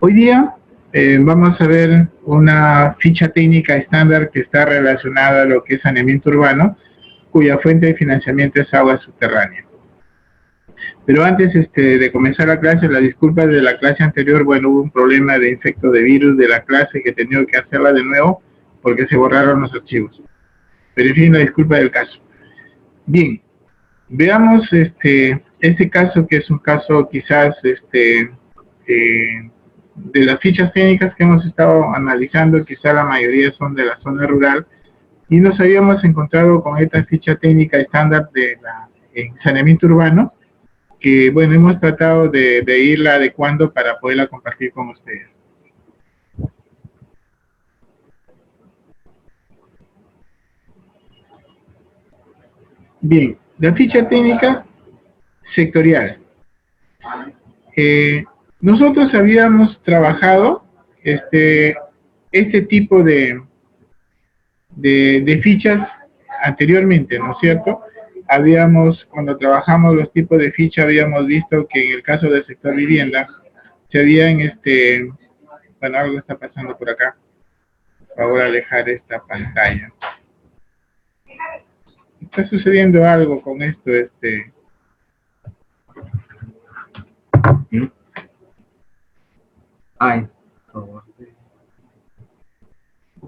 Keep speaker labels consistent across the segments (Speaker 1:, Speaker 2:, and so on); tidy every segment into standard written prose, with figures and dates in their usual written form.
Speaker 1: Hoy día vamos a ver una ficha técnica estándar que está relacionada a lo que es saneamiento urbano, cuya fuente de financiamiento es agua subterránea. Pero antes de comenzar la clase, las disculpas de la clase anterior, bueno, hubo un problema de infecto de virus de la clase que he tenido que hacerla de nuevo porque se borraron los archivos. Pero en fin, la disculpa del caso. Bien, veamos este caso, que es un caso quizás de las fichas técnicas que hemos estado analizando, quizá la mayoría son de la zona rural, y nos habíamos encontrado con esta ficha técnica estándar en saneamiento urbano, que bueno, hemos tratado de irla adecuando para poderla compartir con ustedes. Bien, la ficha técnica sectorial. Nosotros habíamos trabajado este tipo de fichas anteriormente, ¿no es cierto? Cuando trabajamos los tipos de ficha, habíamos visto que en el caso del sector vivienda, se habían, bueno, algo está pasando por acá. Por favor, alejar esta pantalla. Está sucediendo algo con esto,
Speaker 2: Ay, por favor.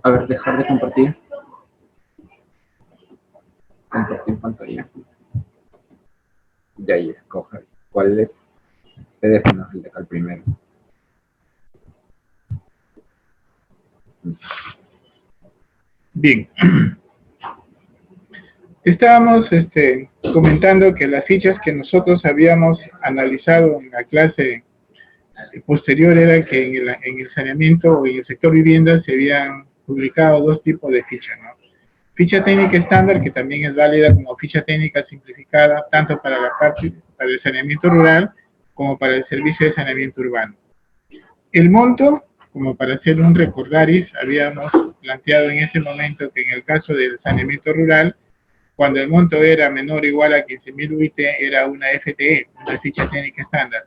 Speaker 2: A ver, dejar de compartir. Compartir pantalla. Y ahí escoge cuál es PDF, no, el de acá el primero.
Speaker 1: Bien. Estábamos comentando que las fichas que nosotros habíamos analizado en la clase posterior era que en el saneamiento o en el sector vivienda se habían publicado dos tipos de fichas, ¿no? Ficha técnica estándar, que también es válida como ficha técnica simplificada, tanto para para el saneamiento rural como para el servicio de saneamiento urbano. El monto, como para hacer un recordaris, habíamos planteado en ese momento que en el caso del saneamiento rural, cuando el monto era menor o igual a 15.000 UIT, era una FTE, una ficha técnica estándar.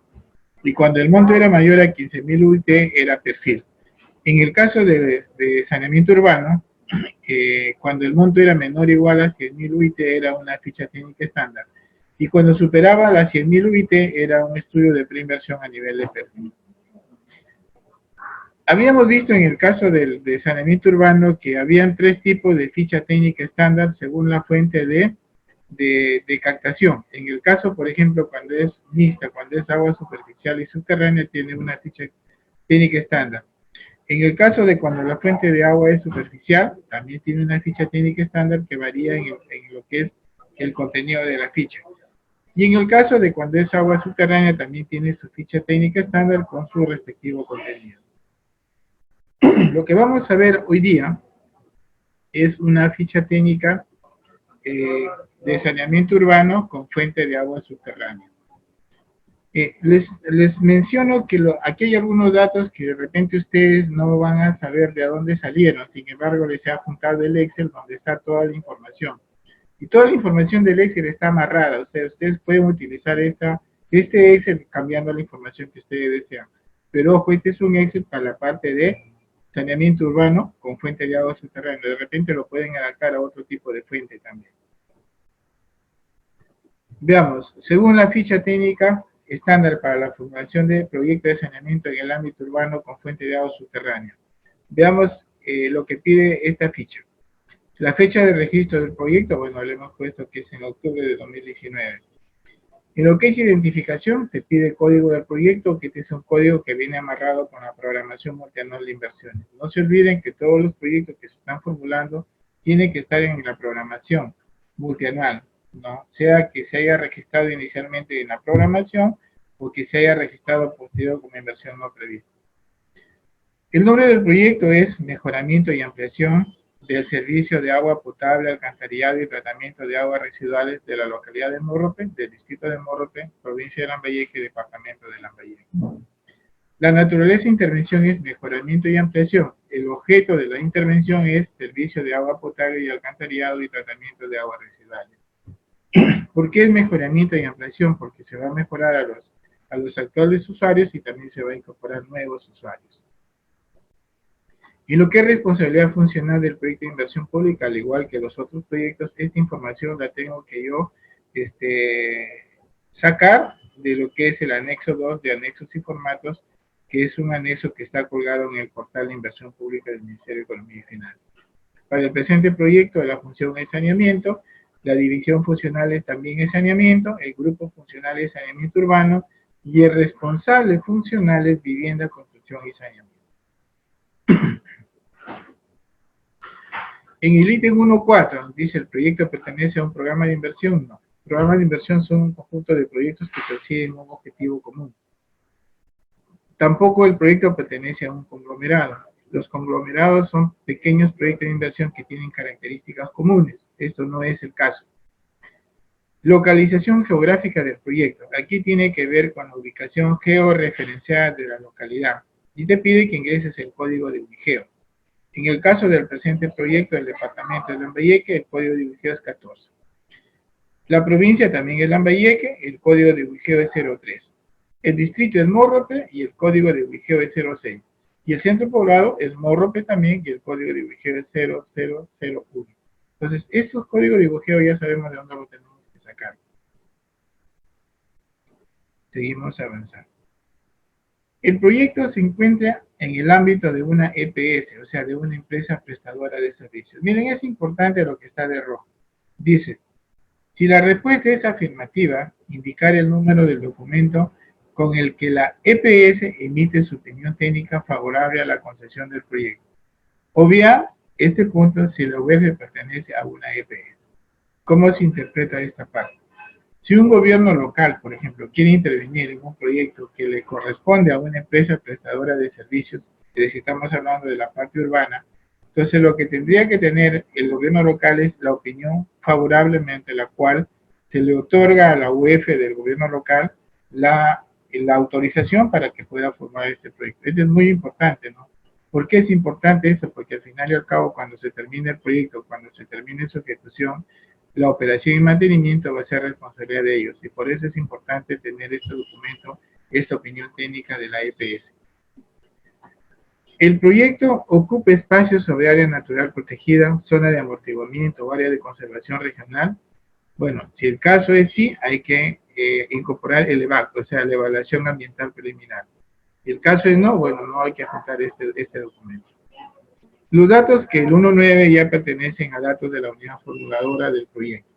Speaker 1: Y cuando el monto era mayor a 15.000 UIT, era perfil. En el caso de saneamiento urbano, cuando el monto era menor o igual a 100.000 UIT, era una ficha técnica estándar. Y cuando superaba las 100.000 UIT, era un estudio de preinversión a nivel de perfil. Habíamos visto en el caso de saneamiento urbano que habían tres tipos de ficha técnica estándar según la fuente de captación. En el caso, por ejemplo, cuando es mixta, cuando es agua superficial y subterránea, tiene una ficha técnica estándar. En el caso de cuando la fuente de agua es superficial, también tiene una ficha técnica estándar que varía en lo que es el contenido de la ficha. Y en el caso de cuando es agua subterránea, también tiene su ficha técnica estándar con su respectivo contenido. Lo que vamos a ver hoy día es una ficha técnica de saneamiento urbano con fuente de agua subterránea. Les menciono que aquí hay algunos datos que de repente ustedes no van a saber de dónde salieron, sin embargo les he apuntado el Excel donde está toda la información. Y toda la información del Excel está amarrada, o sea, ustedes pueden utilizar este Excel cambiando la información que ustedes desean. Pero ojo, este es un Excel para la parte de saneamiento urbano con fuente de agua subterránea. De repente lo pueden adaptar a otro tipo de fuente también. Veamos, según la ficha técnica estándar para la formulación de proyectos de saneamiento en el ámbito urbano con fuente de agua subterránea. Veamos lo que pide esta ficha. La fecha de registro del proyecto, bueno, le hemos puesto que es en octubre de 2019. En lo que es identificación, se pide el código del proyecto, que es un código que viene amarrado con la programación multianual de inversiones. No se olviden que todos los proyectos que se están formulando tienen que estar en la programación multianual, ¿no? Sea que se haya registrado inicialmente en la programación o que se haya registrado posterior como inversión no prevista. El nombre del proyecto es Mejoramiento y Ampliación del servicio de agua potable, alcantarillado y tratamiento de aguas residuales de la localidad de Morrope, del distrito de Morrope, provincia de Lambayeque, departamento de Lambayeque. La naturaleza de intervención es mejoramiento y ampliación. El objeto de la intervención es servicio de agua potable y alcantarillado y tratamiento de aguas residuales. ¿Por qué el mejoramiento y ampliación? Porque se va a mejorar a los actuales usuarios y también se va a incorporar nuevos usuarios. Y lo que es responsabilidad funcional del proyecto de inversión pública, al igual que los otros proyectos, esta información la tengo que yo sacar de lo que es el anexo 2 de anexos y formatos, que es un anexo que está colgado en el portal de inversión pública del Ministerio de Economía y Finanzas. Para el presente proyecto, la función es saneamiento, la división funcional también es saneamiento, el grupo funcional es saneamiento urbano y el responsable funcional es vivienda, construcción y saneamiento. En el ítem 1.4 dice el proyecto pertenece a un programa de inversión. No, programas de inversión son un conjunto de proyectos que persiguen un objetivo común. Tampoco el proyecto pertenece a un conglomerado. Los conglomerados son pequeños proyectos de inversión que tienen características comunes. Esto no es el caso. Localización geográfica del proyecto. Aquí tiene que ver con la ubicación georreferenciada de la localidad. Y te pide que ingreses el código de Ubigeo. En el caso del presente proyecto del departamento de Lambayeque, el código de Ubigeo es 14. La provincia también es Lambayeque, el código de Ubigeo es 03. El distrito es Morrope y el código de Ubigeo es 06. Y el centro poblado es Morrope también y el código de Ubigeo es 0001. Entonces, estos códigos de Ubigeo ya sabemos de dónde los tenemos que sacar. Seguimos avanzando. El proyecto se encuentra en el ámbito de una EPS, o sea, de una empresa prestadora de servicios. Miren, es importante lo que está de rojo. Dice, si la respuesta es afirmativa, indicar el número del documento con el que la EPS emite su opinión técnica favorable a la concesión del proyecto. Obvia este punto si la UEF pertenece a una EPS. ¿Cómo se interpreta esta parte? Si un gobierno local, por ejemplo, quiere intervenir en un proyecto que le corresponde a una empresa prestadora de servicios, es decir, estamos hablando de la parte urbana, entonces lo que tendría que tener el gobierno local es la opinión favorablemente, la cual se le otorga a la UEF del gobierno local la autorización para que pueda formar este proyecto. Esto es muy importante, ¿no? ¿Por qué es importante eso? Porque al final y al cabo, cuando se termine el proyecto, cuando se termine su ejecución, la operación y mantenimiento va a ser responsabilidad de ellos. Y por eso es importante tener este documento, esta opinión técnica de la EPS. El proyecto ocupa espacios sobre área natural protegida, zona de amortiguamiento o área de conservación regional. Bueno, si el caso es sí, hay que incorporar el EVAC, o sea, la evaluación ambiental preliminar. Si el caso es no, bueno, no hay que apuntar este documento. Los datos que el 1.9 ya pertenecen a datos de la unidad formuladora del proyecto.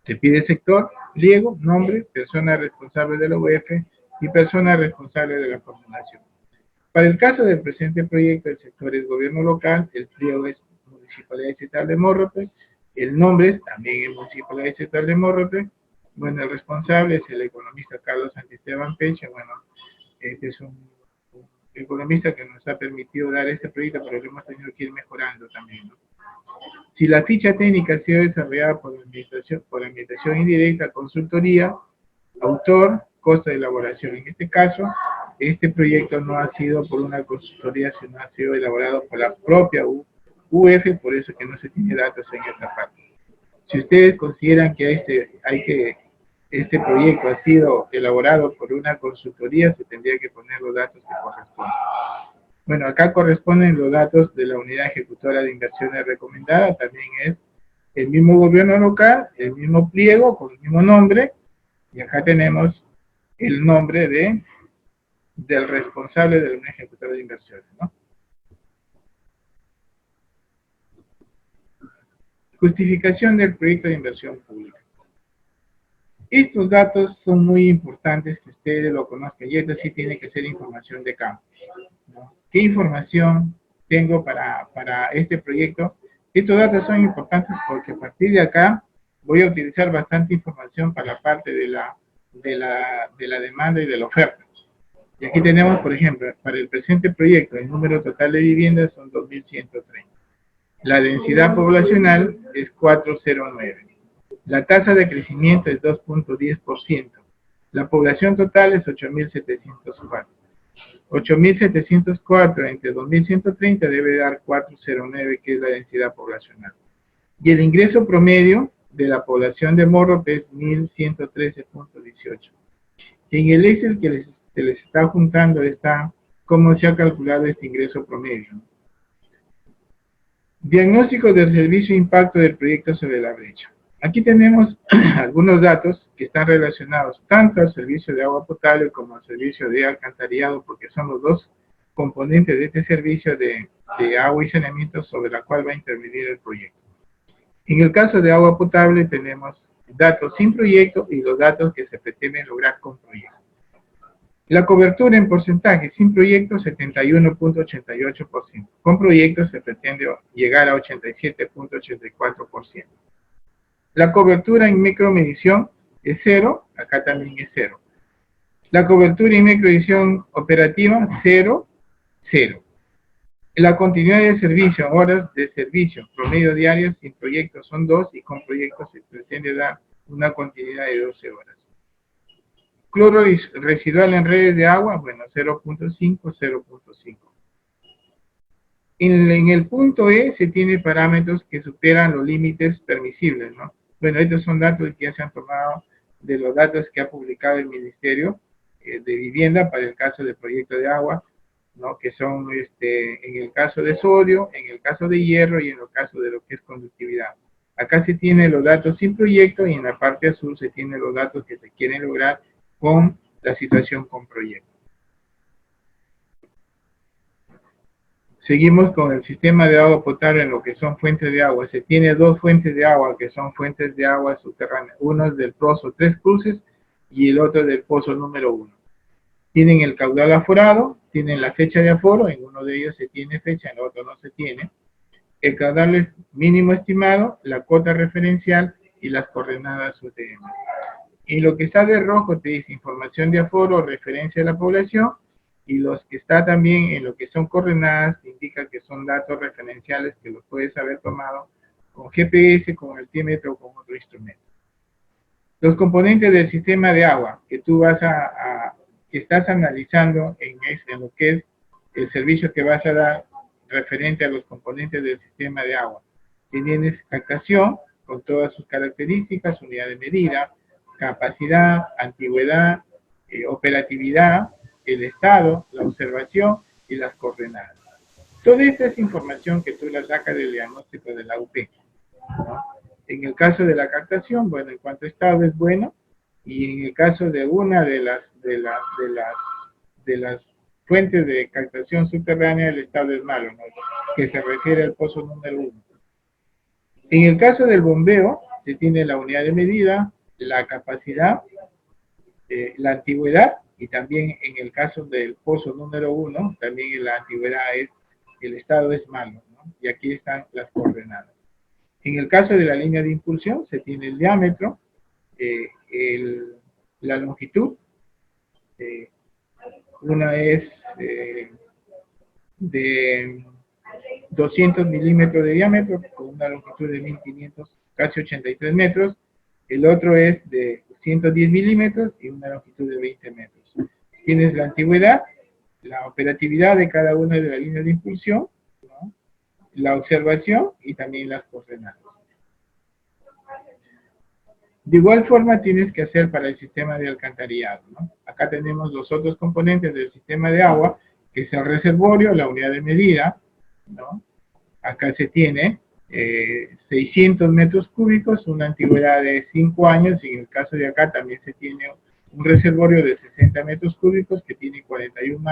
Speaker 1: Se pide sector, pliego, nombre, persona responsable de la UEF y persona responsable de la formulación. Para el caso del presente proyecto, el sector es gobierno local, el pliego es Municipalidad Distrital de Morrope, el nombre también es Municipalidad Distrital de Morrope. Bueno, el responsable es el economista Carlos Santisteban Pecha. Bueno, este es un economista que nos ha permitido dar este proyecto, pero lo hemos tenido que ir mejorando también, ¿no? Si la ficha técnica ha sido desarrollada por administración indirecta, consultoría, autor, costo de elaboración. En este caso, este proyecto no ha sido por una consultoría, sino ha sido elaborado por la propia UEF, por eso que no se tiene datos en esta parte. Si ustedes consideran que este proyecto ha sido elaborado por una consultoría, se tendría que poner los datos que corresponden. Bueno, acá corresponden los datos de la unidad ejecutora de inversiones recomendada, también es el mismo gobierno local, el mismo pliego con el mismo nombre, y acá tenemos el nombre del responsable de la unidad ejecutora de inversiones, ¿no? Justificación del proyecto de inversión pública. Estos datos son muy importantes que ustedes lo conozcan, y esto sí tiene que ser información de campo, ¿no? ¿Qué información tengo para este proyecto? Estos datos son importantes porque a partir de acá voy a utilizar bastante información para la parte de la demanda y de la oferta. Y aquí tenemos, por ejemplo, para el presente proyecto, el número total de viviendas son 2.130. La densidad poblacional es 409. La tasa de crecimiento es 2.10%. La población total es 8.704. 8.704 entre 2.130 debe dar 409, que es la densidad poblacional. Y el ingreso promedio de la población de Morro, que es 1113.18. En el Excel que se les está juntando está cómo se ha calculado este ingreso promedio. Diagnóstico del servicio e impacto del proyecto sobre la brecha. Aquí tenemos algunos datos que están relacionados tanto al servicio de agua potable como al servicio de alcantarillado, porque son los dos componentes de este servicio de agua y saneamiento sobre la cual va a intervenir el proyecto. En el caso de agua potable tenemos datos sin proyecto y los datos que se pretenden lograr con proyecto. La cobertura en porcentaje sin proyecto 71.88%. Con proyecto se pretende llegar a 87.84%. La cobertura en micromedición es 0, acá también es 0. La cobertura en micromedición operativa 0, 0. La continuidad de servicio, horas de servicio, promedio diario sin proyecto son 2 y con proyecto se pretende dar una continuidad de 12 horas. Cloro residual en redes de agua, bueno, 0.5, 0.5. En el punto E se tiene parámetros que superan los límites permisibles, ¿no? Bueno, estos son datos que ya se han tomado de los datos que ha publicado el Ministerio de Vivienda para el caso del proyecto de agua, ¿no? Que son en el caso de sodio, en el caso de hierro y en el caso de lo que es conductividad. Acá se tienen los datos sin proyecto y en la parte azul se tienen los datos que se quieren lograr con la situación con proyecto. Seguimos con el sistema de agua potable en lo que son fuentes de agua. Se tiene dos fuentes de agua que son fuentes de agua subterráneas. Uno es del pozo Tres Cruces y el otro del pozo número 1. Tienen el caudal aforado, tienen la fecha de aforo, en uno de ellos se tiene fecha, en el otro no se tiene. El caudal es mínimo estimado, la cuota referencial y las coordenadas UTM. Y lo que está de rojo te dice información de aforo, referencia a la población, y los que está también en lo que son coordenadas indica que son datos referenciales que los puedes haber tomado con GPS, con altímetro o con otro instrumento. Los componentes del sistema de agua que tú vas que estás analizando en lo que es el servicio que vas a dar referente a los componentes del sistema de agua. Tienes captación con todas sus características, unidad de medida, capacidad, antigüedad, operatividad, el estado, la observación y las coordenadas. Toda esta es información que tú la sacas del diagnóstico de la UP, ¿no? En el caso de la captación, bueno, en cuanto a estado es bueno, y en el caso de una de las fuentes de captación subterránea, el estado es malo, ¿no? Que se refiere al pozo número 1. En el caso del bombeo, se tiene la unidad de medida, la capacidad, la antigüedad, y también en el caso del pozo número 1, también la antigüedad es, el estado es malo, ¿no? Y aquí están las coordenadas. En el caso de la línea de impulsión, se tiene el diámetro, la longitud, una es de 200 milímetros de diámetro, con una longitud de 1500, casi 83 metros, el otro es de 110 milímetros y una longitud de 20 metros. Tienes la antigüedad, la operatividad de cada una de las líneas de impulsión, ¿no? La observación y también las coordenadas. De igual forma tienes que hacer para el sistema de alcantarillado, ¿no? Acá tenemos los otros componentes del sistema de agua, que es el reservorio, la unidad de medida, ¿no? Acá se tiene 600 metros cúbicos, una antigüedad de 5 años, y en el caso de acá también se tiene un reservorio de 60 metros cúbicos que tiene 41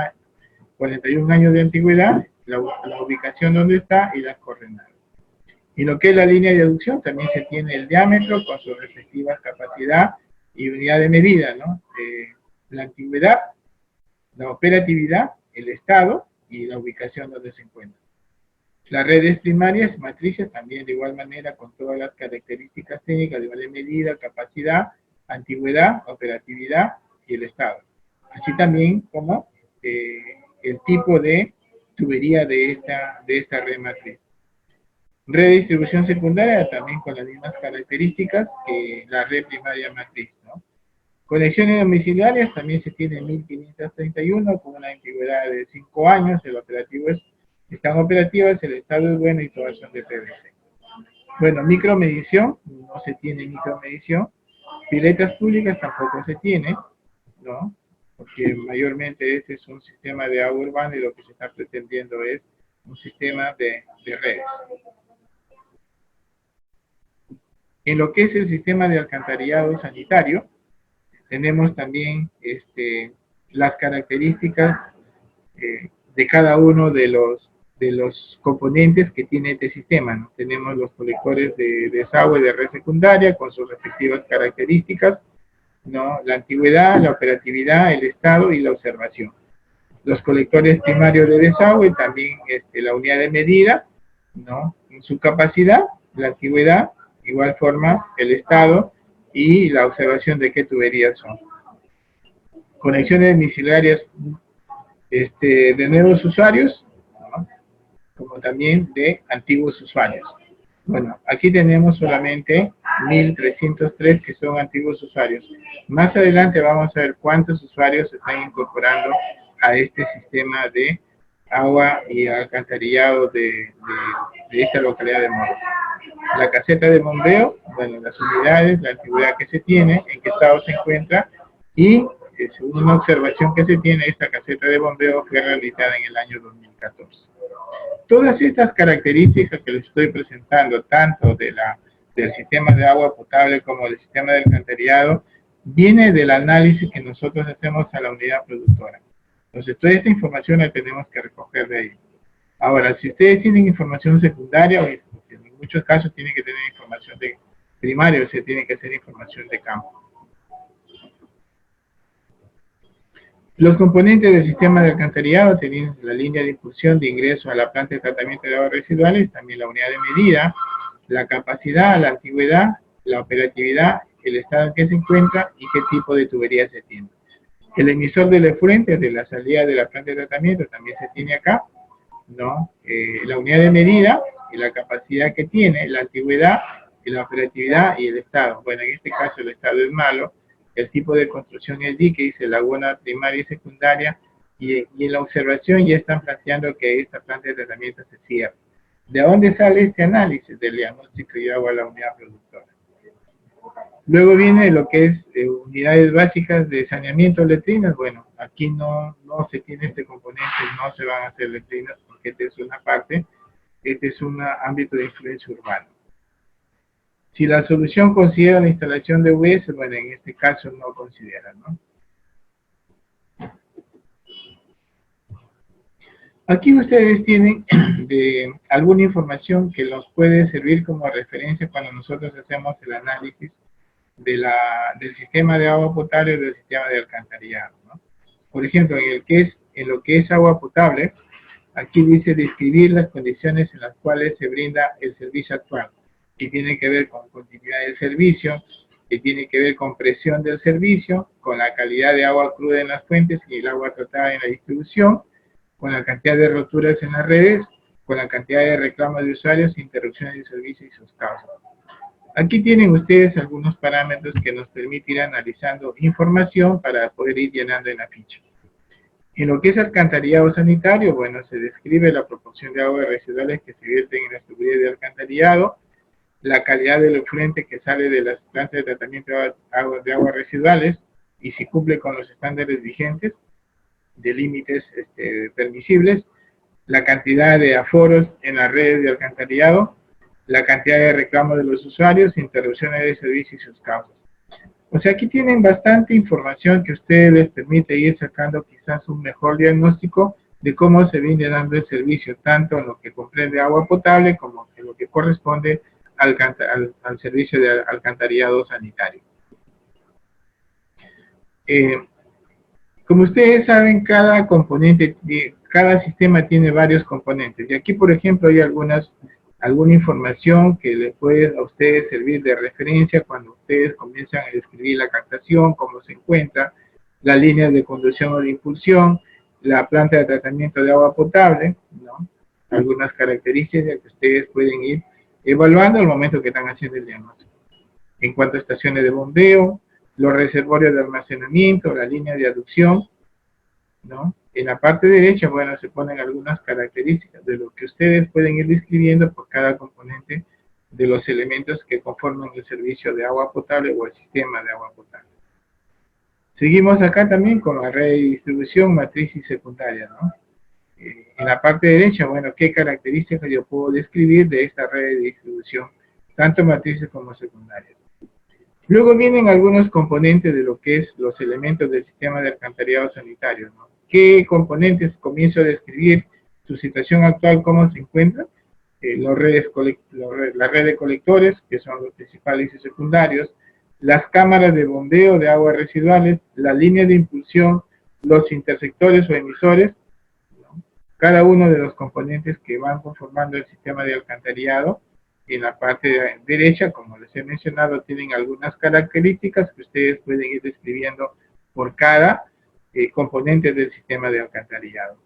Speaker 1: años de antigüedad, la ubicación donde está y las coordenadas. Y lo que es la línea de aducción, también se tiene el diámetro con sus respectivas capacidad y unidad de medida, ¿no? La antigüedad, la operatividad, el estado y la ubicación donde se encuentra. Las redes primarias, matrices, también de igual manera con todas las características técnicas, de medida, capacidad, antigüedad, operatividad y el estado. Así también como el tipo de tubería de esta red matriz. Red de distribución secundaria también con las mismas características que la red primaria matriz, ¿no? Conexiones domiciliarias también se tiene 1531 con una antigüedad de 5 años, el operativo están operativas, el estado es bueno y todas son de PVC. Bueno, micromedición, no se tiene micromedición. Piletas públicas tampoco se tiene, ¿no? Porque mayormente este es un sistema de agua urbana y lo que se está pretendiendo es un sistema de redes. En lo que es el sistema de alcantarillado sanitario, tenemos también las características de cada uno de los componentes que tiene este sistema, ¿no? Tenemos los colectores de desagüe de red secundaria con sus respectivas características, ¿no? La antigüedad, la operatividad, el estado y la observación. Los colectores primarios de desagüe, también la unidad de medida, ¿no? En su capacidad, la antigüedad, igual forma, el estado y la observación de qué tuberías son. Conexiones domiciliarias de nuevos usuarios, ¿no? Como también de antiguos usuarios. Bueno, aquí tenemos solamente 1303 que son antiguos usuarios. Más adelante vamos a ver cuántos usuarios se están incorporando a este sistema de agua y alcantarillado de esta localidad de Moro. La caseta de bombeo, bueno, las unidades, la antigüedad que se tiene, en qué estado se encuentra y según una observación que se tiene, esta caseta de bombeo fue realizada en el año 2014. Todas estas características que les estoy presentando, tanto del sistema de agua potable como del sistema de alcantarillado, viene del análisis que nosotros hacemos a la unidad productora. Entonces, toda esta información la tenemos que recoger de ahí. Ahora, si ustedes tienen información secundaria, o en muchos casos tienen que tener información de primaria, o sea, tiene que ser información de campo. Los componentes del sistema de alcantarillado tienen la línea de impulsión de ingreso a la planta de tratamiento de aguas residuales, también la unidad de medida, la capacidad, la antigüedad, la operatividad, el estado en que se encuentra y qué tipo de tubería se tiene. El emisor del efluente de la salida de la planta de tratamiento también se tiene acá, ¿no? La unidad de medida y la capacidad que tiene, la antigüedad y la operatividad y el estado. Bueno, en este caso el estado es malo. El tipo de construcción es dique, dice laguna primaria y secundaria, y en la observación ya están planteando que esta planta de tratamiento se cierre. ¿De dónde sale este análisis? Del diagnóstico y hago a la unidad productora. Luego viene lo que es unidades básicas de saneamiento de letrinas. Bueno, aquí no se tiene este componente, no se van a hacer letrinas porque esta es una parte, este es un ámbito de influencia urbana. Si la solución considera la instalación de UVS, bueno, en este caso no considera, ¿no? Aquí ustedes tienen alguna información que nos puede servir como referencia cuando nosotros hacemos el análisis del sistema de agua potable o del sistema de alcantarillado, ¿no? Por ejemplo, en lo que es agua potable, aquí dice describir las condiciones en las cuales se brinda el servicio actual, que tiene que ver con continuidad del servicio, que tiene que ver con presión del servicio, con la calidad de agua cruda en las fuentes y el agua tratada en la distribución, con la cantidad de roturas en las redes, con la cantidad de reclamos de usuarios, interrupciones de servicio y sus causas. Aquí tienen ustedes algunos parámetros que nos permiten ir analizando información para poder ir llenando en la ficha. En lo que es alcantarillado sanitario, bueno, se describe la proporción de aguas residuales que se vierten en las tuberías de alcantarillado, la calidad del efluente que sale de las plantas de tratamiento de aguas residuales y si cumple con los estándares vigentes de límites permisibles, la cantidad de aforos en las redes de alcantarillado, la cantidad de reclamos de los usuarios, interrupciones de servicio y sus causas. O sea, aquí tienen bastante información que a ustedes les permite ir sacando quizás un mejor diagnóstico de cómo se viene dando el servicio, tanto en lo que comprende agua potable como en lo que corresponde al servicio de alcantarillado sanitario. Como ustedes saben, cada componente, cada sistema tiene varios componentes. Y aquí, por ejemplo, hay alguna información que les puede a ustedes servir de referencia cuando ustedes comienzan a describir la captación, cómo se encuentra, las líneas de conducción o de impulsión, la planta de tratamiento de agua potable, ¿no? Algunas características que ustedes pueden ir evaluando al momento que están haciendo el diagnóstico. En cuanto a estaciones de bombeo, los reservorios de almacenamiento, la línea de aducción, ¿no? En la parte derecha, bueno, se ponen algunas características de lo que ustedes pueden ir describiendo por cada componente de los elementos que conforman el servicio de agua potable o el sistema de agua potable. Seguimos acá también con la red de distribución, matriz y secundaria, ¿no? En la parte derecha, bueno, ¿qué características yo puedo describir de esta red de distribución, tanto matrices como secundarias? Luego vienen algunos componentes de lo que es los elementos del sistema de alcantarillado sanitario, ¿no? ¿Qué componentes comienzo a describir su situación actual, cómo se encuentra? La red de colectores, que son los principales y secundarios, las cámaras de bombeo de aguas residuales, la línea de impulsión, los intersectores o emisores, ¿no? Cada uno de los componentes que van conformando el sistema de alcantarillado. En la parte derecha, como les he mencionado, tienen algunas características que ustedes pueden ir describiendo por cada componente del sistema de alcantarillado.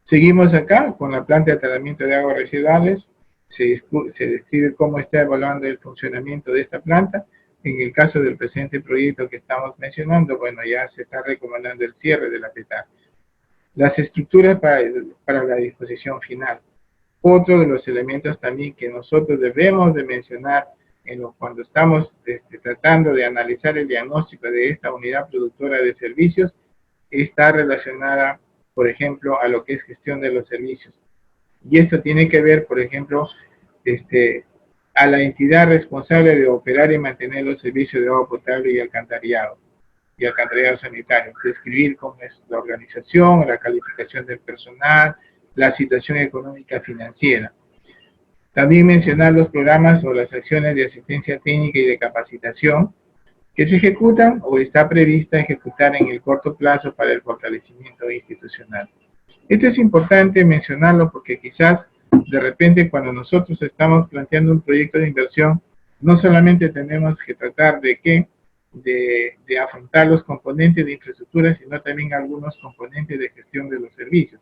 Speaker 1: Seguimos acá con la planta de tratamiento de aguas residuales. Se describe cómo está evaluando el funcionamiento de esta planta. En el caso del presente proyecto que estamos mencionando, bueno, ya se está recomendando el cierre de la PETA. Las estructuras para la disposición final. Otro de los elementos también que nosotros debemos de mencionar cuando estamos tratando de analizar el diagnóstico de esta unidad productora de servicios, está relacionada, por ejemplo, a lo que es gestión de los servicios. Y esto tiene que ver, por ejemplo, a la entidad responsable de operar y mantener los servicios de agua potable y alcantarillado sanitario. Describir cómo es la organización, la calificación del personal, la situación económica financiera. También mencionar los programas o las acciones de asistencia técnica y de capacitación que se ejecutan o está prevista ejecutar en el corto plazo para el fortalecimiento institucional. Esto es importante mencionarlo porque quizás de repente cuando nosotros estamos planteando un proyecto de inversión, no solamente tenemos que tratar de afrontar los componentes de infraestructura, sino también algunos componentes de gestión de los servicios.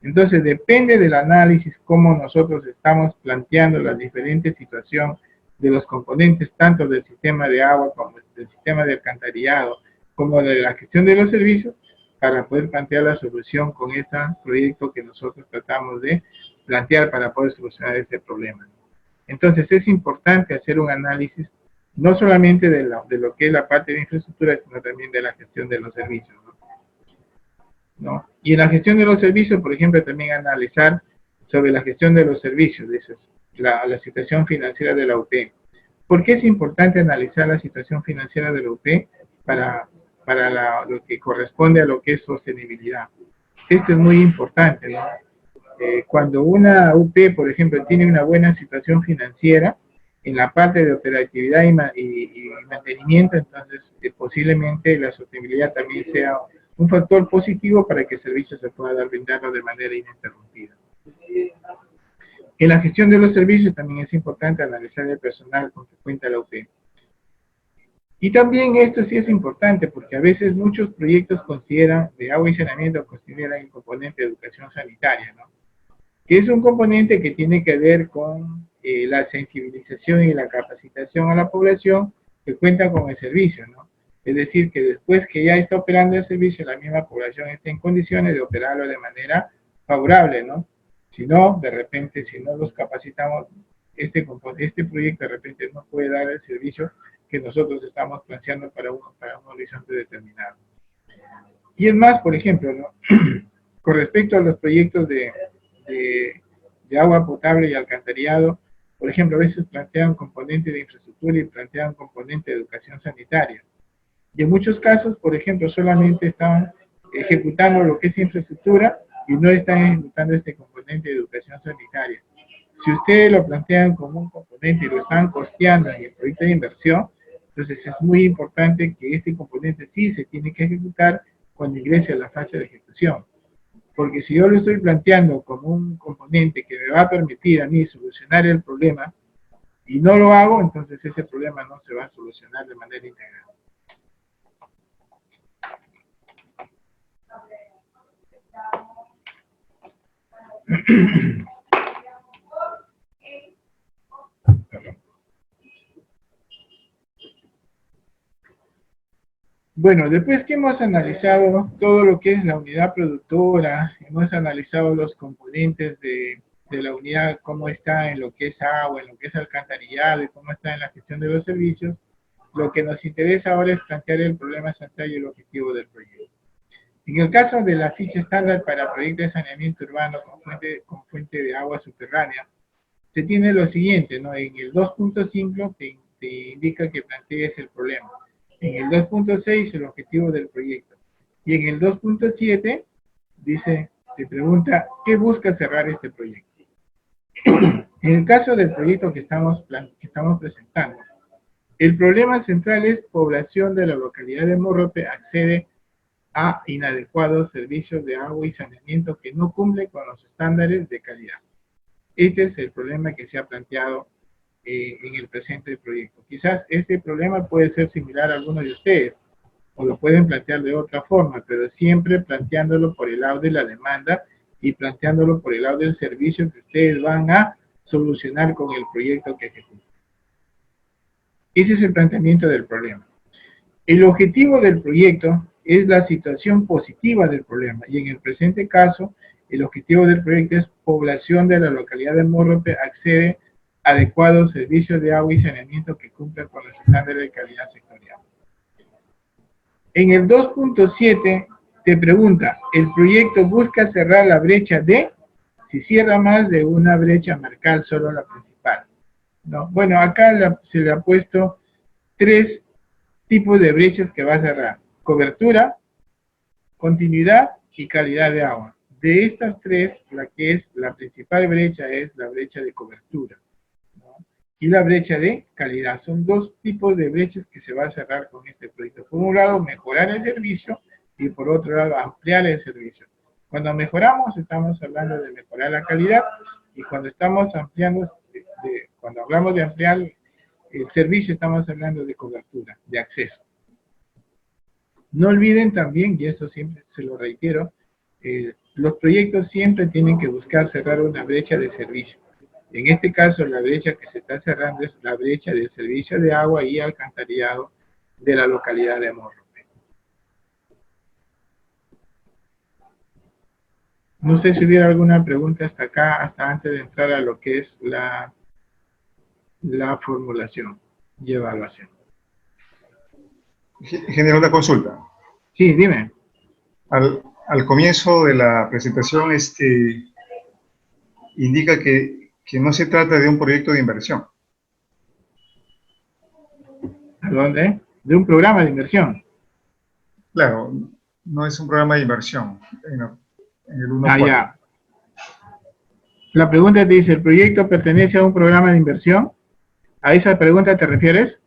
Speaker 1: Entonces, depende del análisis cómo nosotros estamos planteando la diferente situación de los componentes, tanto del sistema de agua como del sistema de alcantarillado, como de la gestión de los servicios, para poder plantear la solución con este proyecto que nosotros tratamos de plantear para poder solucionar este problema. Entonces, es importante hacer un análisis no solamente de lo que es la parte de infraestructura, sino también de la gestión de los servicios, ¿no? Y en la gestión de los servicios, por ejemplo, también analizar sobre la gestión de los servicios, la situación financiera de la UP. ¿Por qué es importante analizar la situación financiera de la UP para lo que corresponde a lo que es sostenibilidad? Esto es muy importante, ¿no? Cuando una UP, por ejemplo, tiene una buena situación financiera, en la parte de operatividad y mantenimiento, entonces posiblemente la sostenibilidad también sea un factor positivo para que el servicio se pueda brindarlo de manera ininterrumpida. En la gestión de los servicios también es importante analizar el personal con que cuenta la UP. Y también esto sí es importante porque a veces muchos proyectos consideran de agua y saneamiento consideran el componente de educación sanitaria, ¿no? Que es un componente que tiene que ver con la sensibilización y la capacitación a la población que cuenta con el servicio, ¿no? Es decir, que después que ya está operando el servicio, la misma población está en condiciones de operarlo de manera favorable, ¿no? Si no, de repente, si no los capacitamos, este proyecto de repente no puede dar el servicio que nosotros estamos planteando para un horizonte determinado. Y es más, por ejemplo, ¿no? Con respecto a los proyectos de agua potable y alcantarillado, por ejemplo, a veces plantean componentes de infraestructura y plantean componentes de educación sanitaria. Y en muchos casos, por ejemplo, solamente están ejecutando lo que es infraestructura y no están ejecutando este componente de educación sanitaria. Si ustedes lo plantean como un componente y lo están costeando en el proyecto de inversión, entonces es muy importante que este componente sí se tiene que ejecutar cuando ingrese a la fase de ejecución. Porque si yo lo estoy planteando como un componente que me va a permitir a mí solucionar el problema y no lo hago, entonces ese problema no se va a solucionar de manera integral. Bueno, después que hemos analizado todo lo que es la unidad productora, hemos analizado los componentes de de la unidad, cómo está en lo que es agua, en lo que es alcantarillado y cómo está en la gestión de los servicios. Lo que nos interesa ahora es plantear el problema central y el objetivo del proyecto. En el caso de la ficha estándar para proyectos de saneamiento urbano con fuente de agua subterránea, se tiene lo siguiente, ¿no? En el 2.5 te indica que plantees el problema. En el 2.6 el objetivo del proyecto. Y en el 2.7 dice, te pregunta, ¿qué busca cerrar este proyecto? En el caso del proyecto que estamos presentando, el problema central es población de la localidad de Morrope accede a inadecuados servicios de agua y saneamiento que no cumplen con los estándares de calidad. Este es el problema que se ha planteado en el presente proyecto. Quizás este problema puede ser similar a algunos de ustedes, o lo pueden plantear de otra forma, pero siempre planteándolo por el lado de la demanda y planteándolo por el lado del servicio que ustedes van a solucionar con el proyecto que ejecutan. Ese es el planteamiento del problema. El objetivo del proyecto es la situación positiva del problema, y en el presente caso, el objetivo del proyecto es población de la localidad de Morrope accede a adecuados servicios de agua y saneamiento que cumplan con los estándares de calidad sectorial. En el 2.7 te pregunta, el proyecto busca cerrar la brecha de, si cierra más de una brecha, marcar solo la principal. ¿No? Bueno, acá se le ha puesto 3 tipos de brechas que va a cerrar. Cobertura, continuidad y calidad de agua. De estas 3, la que es la principal brecha es la brecha de cobertura, ¿no? Y la brecha de calidad. Son 2 tipos de brechas que se va a cerrar con este proyecto. Por un lado, mejorar el servicio y por otro lado, ampliar el servicio. Cuando mejoramos, estamos hablando de mejorar la calidad y cuando estamos ampliando, cuando hablamos de ampliar el servicio, estamos hablando de cobertura, de acceso. No olviden también, y eso siempre se lo reitero, los proyectos siempre tienen que buscar cerrar una brecha de servicio. En este caso, la brecha que se está cerrando es la brecha del servicio de agua y alcantarillado de la localidad de Morrope. No sé si hubiera alguna pregunta hasta acá, hasta antes de entrar a lo que es la formulación y evaluación.
Speaker 3: Ingeniero, una consulta.
Speaker 1: Sí, dime.
Speaker 3: Al comienzo de la presentación indica que no se trata de un proyecto de inversión.
Speaker 1: ¿A dónde? De un programa de inversión.
Speaker 3: Claro, no es un programa de inversión en el 1.4.
Speaker 1: Ya. La pregunta te dice, ¿el proyecto pertenece a un programa de inversión? ¿A esa pregunta te refieres?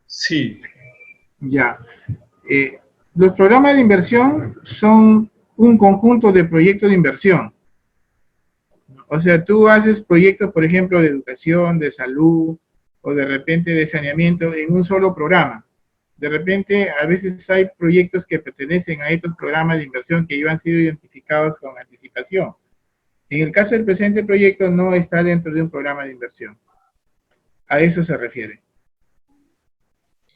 Speaker 3: Sí.
Speaker 1: Ya. Los programas de inversión son un conjunto de proyectos de inversión. O sea, tú haces proyectos, por ejemplo, de educación, de salud, o de repente de saneamiento en un solo programa. De repente, a veces hay proyectos que pertenecen a estos programas de inversión que ya han sido identificados con anticipación. En el caso del presente proyecto no está dentro de un programa de inversión. A eso se refiere.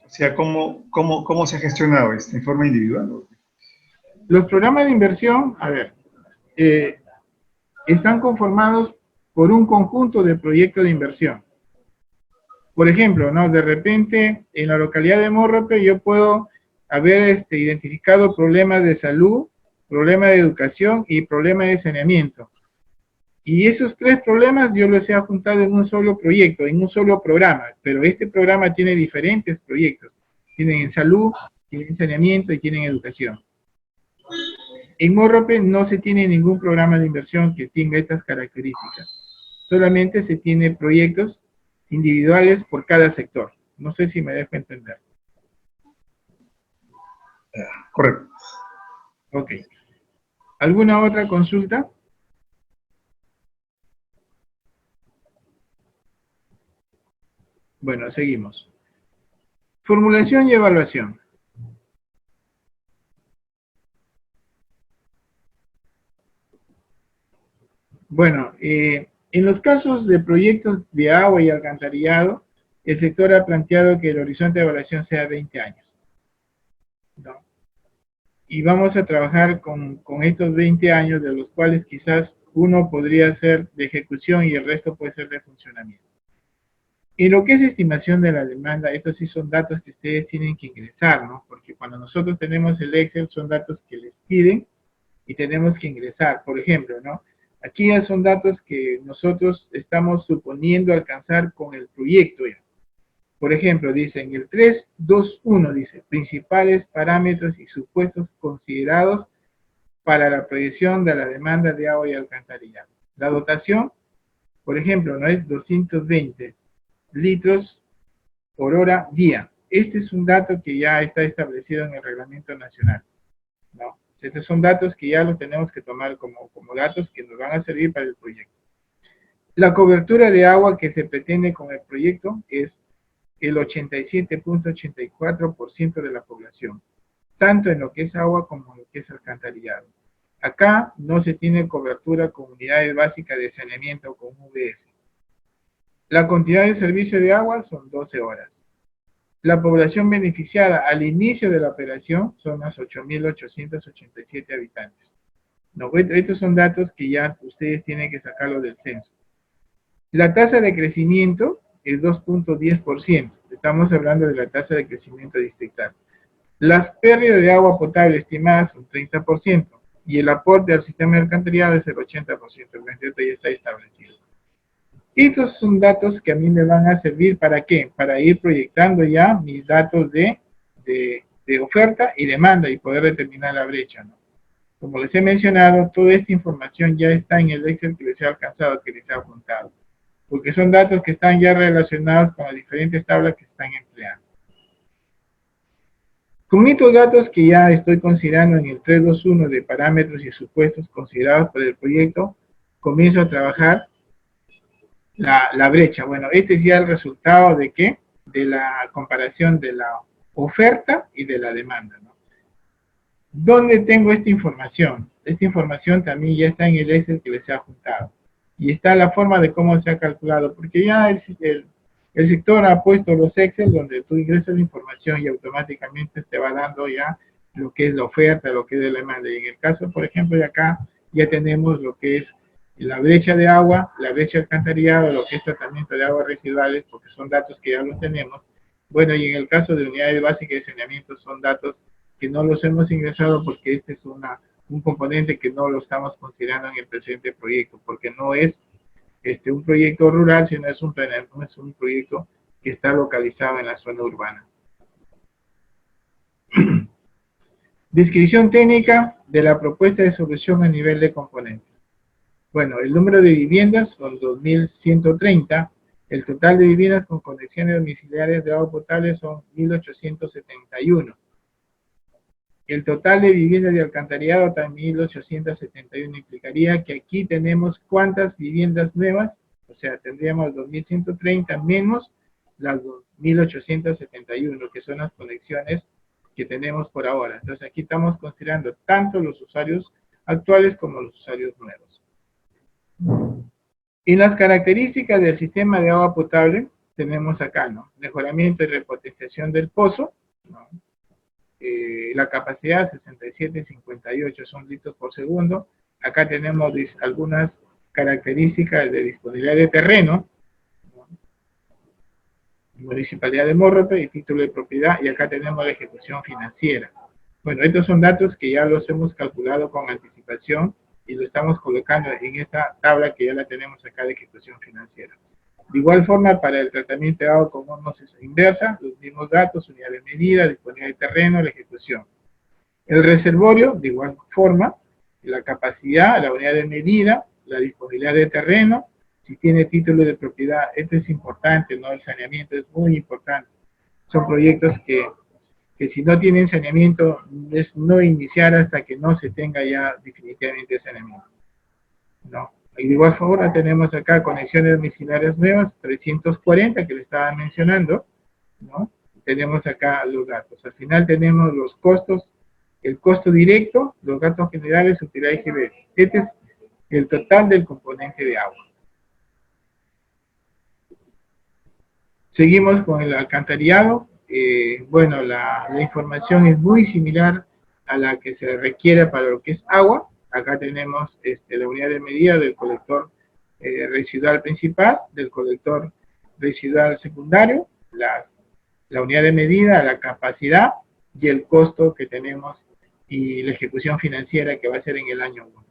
Speaker 3: O sea, ¿cómo se ha gestionado esto? ¿En forma individual?
Speaker 1: Los programas de inversión, a ver, están conformados por un conjunto de proyectos de inversión. Por ejemplo, ¿no? De repente, en la localidad de Morrope yo puedo haber identificado problemas de salud, problemas de educación y problemas de saneamiento. Y esos 3 problemas yo los he juntado en un solo proyecto, en un solo programa, pero este programa tiene diferentes proyectos. Tienen en salud, tienen saneamiento y tienen educación. En Morrope no se tiene ningún programa de inversión que tenga estas características. Solamente se tiene proyectos individuales por cada sector. No sé si me dejo entender.
Speaker 3: Correcto.
Speaker 1: Ok. ¿Alguna otra consulta? Bueno, seguimos. Formulación y evaluación. Bueno, en los casos de proyectos de agua y alcantarillado, el sector ha planteado que el horizonte de evaluación sea 20 años. ¿No? Y vamos a trabajar con estos 20 años, de los cuales quizás uno podría ser de ejecución y el resto puede ser de funcionamiento. Y lo que es estimación de la demanda, estos sí son datos que ustedes tienen que ingresar, ¿no? Porque cuando nosotros tenemos el Excel son datos que les piden y tenemos que ingresar. Por ejemplo, ¿no? Aquí ya son datos que nosotros estamos suponiendo alcanzar con el proyecto ya. Por ejemplo, dice en el 3.2.1, dice, principales parámetros y supuestos considerados para la proyección de la demanda de agua y alcantarillado. La dotación, por ejemplo, no es 220 litros por hora día. Este es un dato que ya está establecido en el reglamento nacional, ¿no? Estos son datos que ya los tenemos que tomar como datos que nos van a servir para el proyecto. La cobertura de agua que se pretende con el proyecto es el 87.84% de la población, tanto en lo que es agua como en lo que es alcantarillado. Acá no se tiene cobertura con unidades básicas de saneamiento con UBS. La cantidad de servicio de agua son 12 horas. La población beneficiada al inicio de la operación son las 8.887 habitantes. No, estos son datos que ya ustedes tienen que sacarlo del censo. La tasa de crecimiento es 2.10%. Estamos hablando de la tasa de crecimiento distrital. Las pérdidas de agua potable estimadas son 30% y el aporte al sistema de alcantarillado es el 80%. El 28% ya está establecido. Estos son datos que a mí me van a servir ¿para qué? Para ir proyectando ya mis datos de oferta y demanda y poder determinar la brecha, ¿no? Como les he mencionado, toda esta información ya está en el Excel que les he alcanzado, que les he apuntado, porque son datos que están ya relacionados con las diferentes tablas que se están empleando. Con estos datos que ya estoy considerando en el 3.2.1 de parámetros y supuestos considerados por el proyecto, comienzo a trabajar la brecha. Bueno, este es ya el resultado de ¿qué? De la comparación de la oferta y de la demanda, ¿no? ¿Dónde tengo esta información? Esta información también ya está en el Excel que les he juntado. Y está la forma de cómo se ha calculado, porque ya el sector ha puesto los Excel donde tú ingresas la información y automáticamente te va dando ya lo que es la oferta, lo que es la demanda. Y en el caso, por ejemplo, de acá, ya tenemos lo que es la brecha de agua, la brecha de alcantarillado, lo que es tratamiento de aguas residuales, porque son datos que ya los tenemos. Bueno, y en el caso de unidades básicas de saneamiento son datos que no los hemos ingresado porque este es un componente que no lo estamos considerando en el presente proyecto, porque no es un proyecto rural, sino es un proyecto que está localizado en la zona urbana. Descripción técnica de la propuesta de solución a nivel de componentes. Bueno, el número de viviendas son 2.130, el total de viviendas con conexiones domiciliarias de agua potable son 1.871. El total de viviendas de alcantarillado también 1.871, implicaría que aquí tenemos cuántas viviendas nuevas, o sea, tendríamos 2.130 menos las 2.871, que son las conexiones que tenemos por ahora. Entonces aquí estamos considerando tanto los usuarios actuales como los usuarios nuevos. Y las características del sistema de agua potable tenemos acá, ¿no? Mejoramiento y repotenciación del pozo, ¿no? La capacidad 67,58 son litros por segundo. Acá tenemos algunas características de disponibilidad de terreno, ¿no? Municipalidad de Morrope y título de propiedad, y acá tenemos la ejecución financiera. Bueno, estos son datos que ya los hemos calculado con anticipación y lo estamos colocando en esta tabla que ya la tenemos acá de ejecución financiera. De igual forma, para el tratamiento de agua con ósmosis inversa, los mismos datos, unidad de medida, disponibilidad de terreno, la ejecución. El reservorio, de igual forma, la capacidad, la unidad de medida, la disponibilidad de terreno, si tiene título de propiedad, esto es importante, ¿no? El saneamiento es muy importante. Son proyectos que si no tienen saneamiento, es no iniciar hasta que no se tenga ya definitivamente saneamiento, ¿no? Y de igual forma tenemos acá conexiones domiciliarias nuevas, 340 que le estaba mencionando, ¿no? Tenemos acá los datos. Al final tenemos los costos, el costo directo, los gastos generales, utilidad y GBF. Este es el total del componente de agua. Seguimos con el alcantarillado. Bueno, la información es muy similar a la que se requiere para lo que es agua, Acá tenemos la unidad de medida del colector residual principal, del colector residual secundario, la unidad de medida, la capacidad y el costo que tenemos y la ejecución financiera que va a ser en el año 1.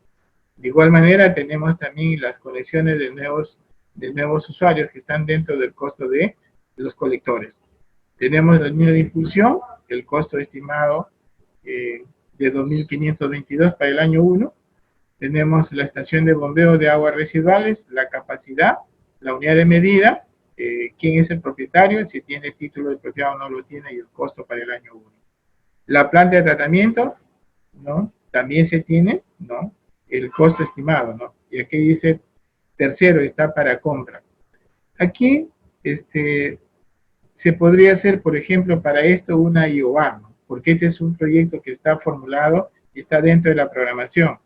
Speaker 1: De igual manera tenemos también las conexiones de nuevos usuarios que están dentro del costo de los colectores. Tenemos la línea de impulsión, el costo estimado de 2.522 para el año 1. Tenemos la estación de bombeo de aguas residuales, la capacidad, la unidad de medida, quién es el propietario, si tiene título de propiedad o no lo tiene, y el costo para el año 1. La planta de tratamiento, ¿no? También se tiene, ¿no? El costo estimado, ¿no? Y aquí dice, tercero, está para compra. Aquí, se podría hacer, por ejemplo, para esto una IOA, ¿no? Porque este es un proyecto que está formulado y está dentro de la programación.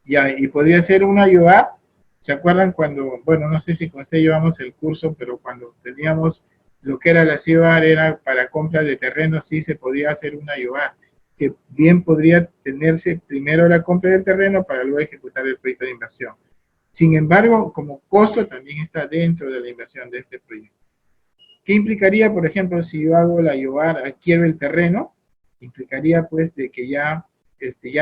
Speaker 1: Y podría ser una IOA. ¿Se acuerdan cuando, bueno, no sé si con usted llevamos el curso, pero cuando teníamos lo que era la CIOAR, era para compra de terrenos, sí se podía hacer una IOA, que bien podría tenerse primero la compra del terreno para luego ejecutar el proyecto de inversión. Sin embargo, como costo también está dentro de la inversión de este proyecto. ¿Qué implicaría, por ejemplo, si yo hago la IOAR, adquiero el terreno? Implicaría pues de que ya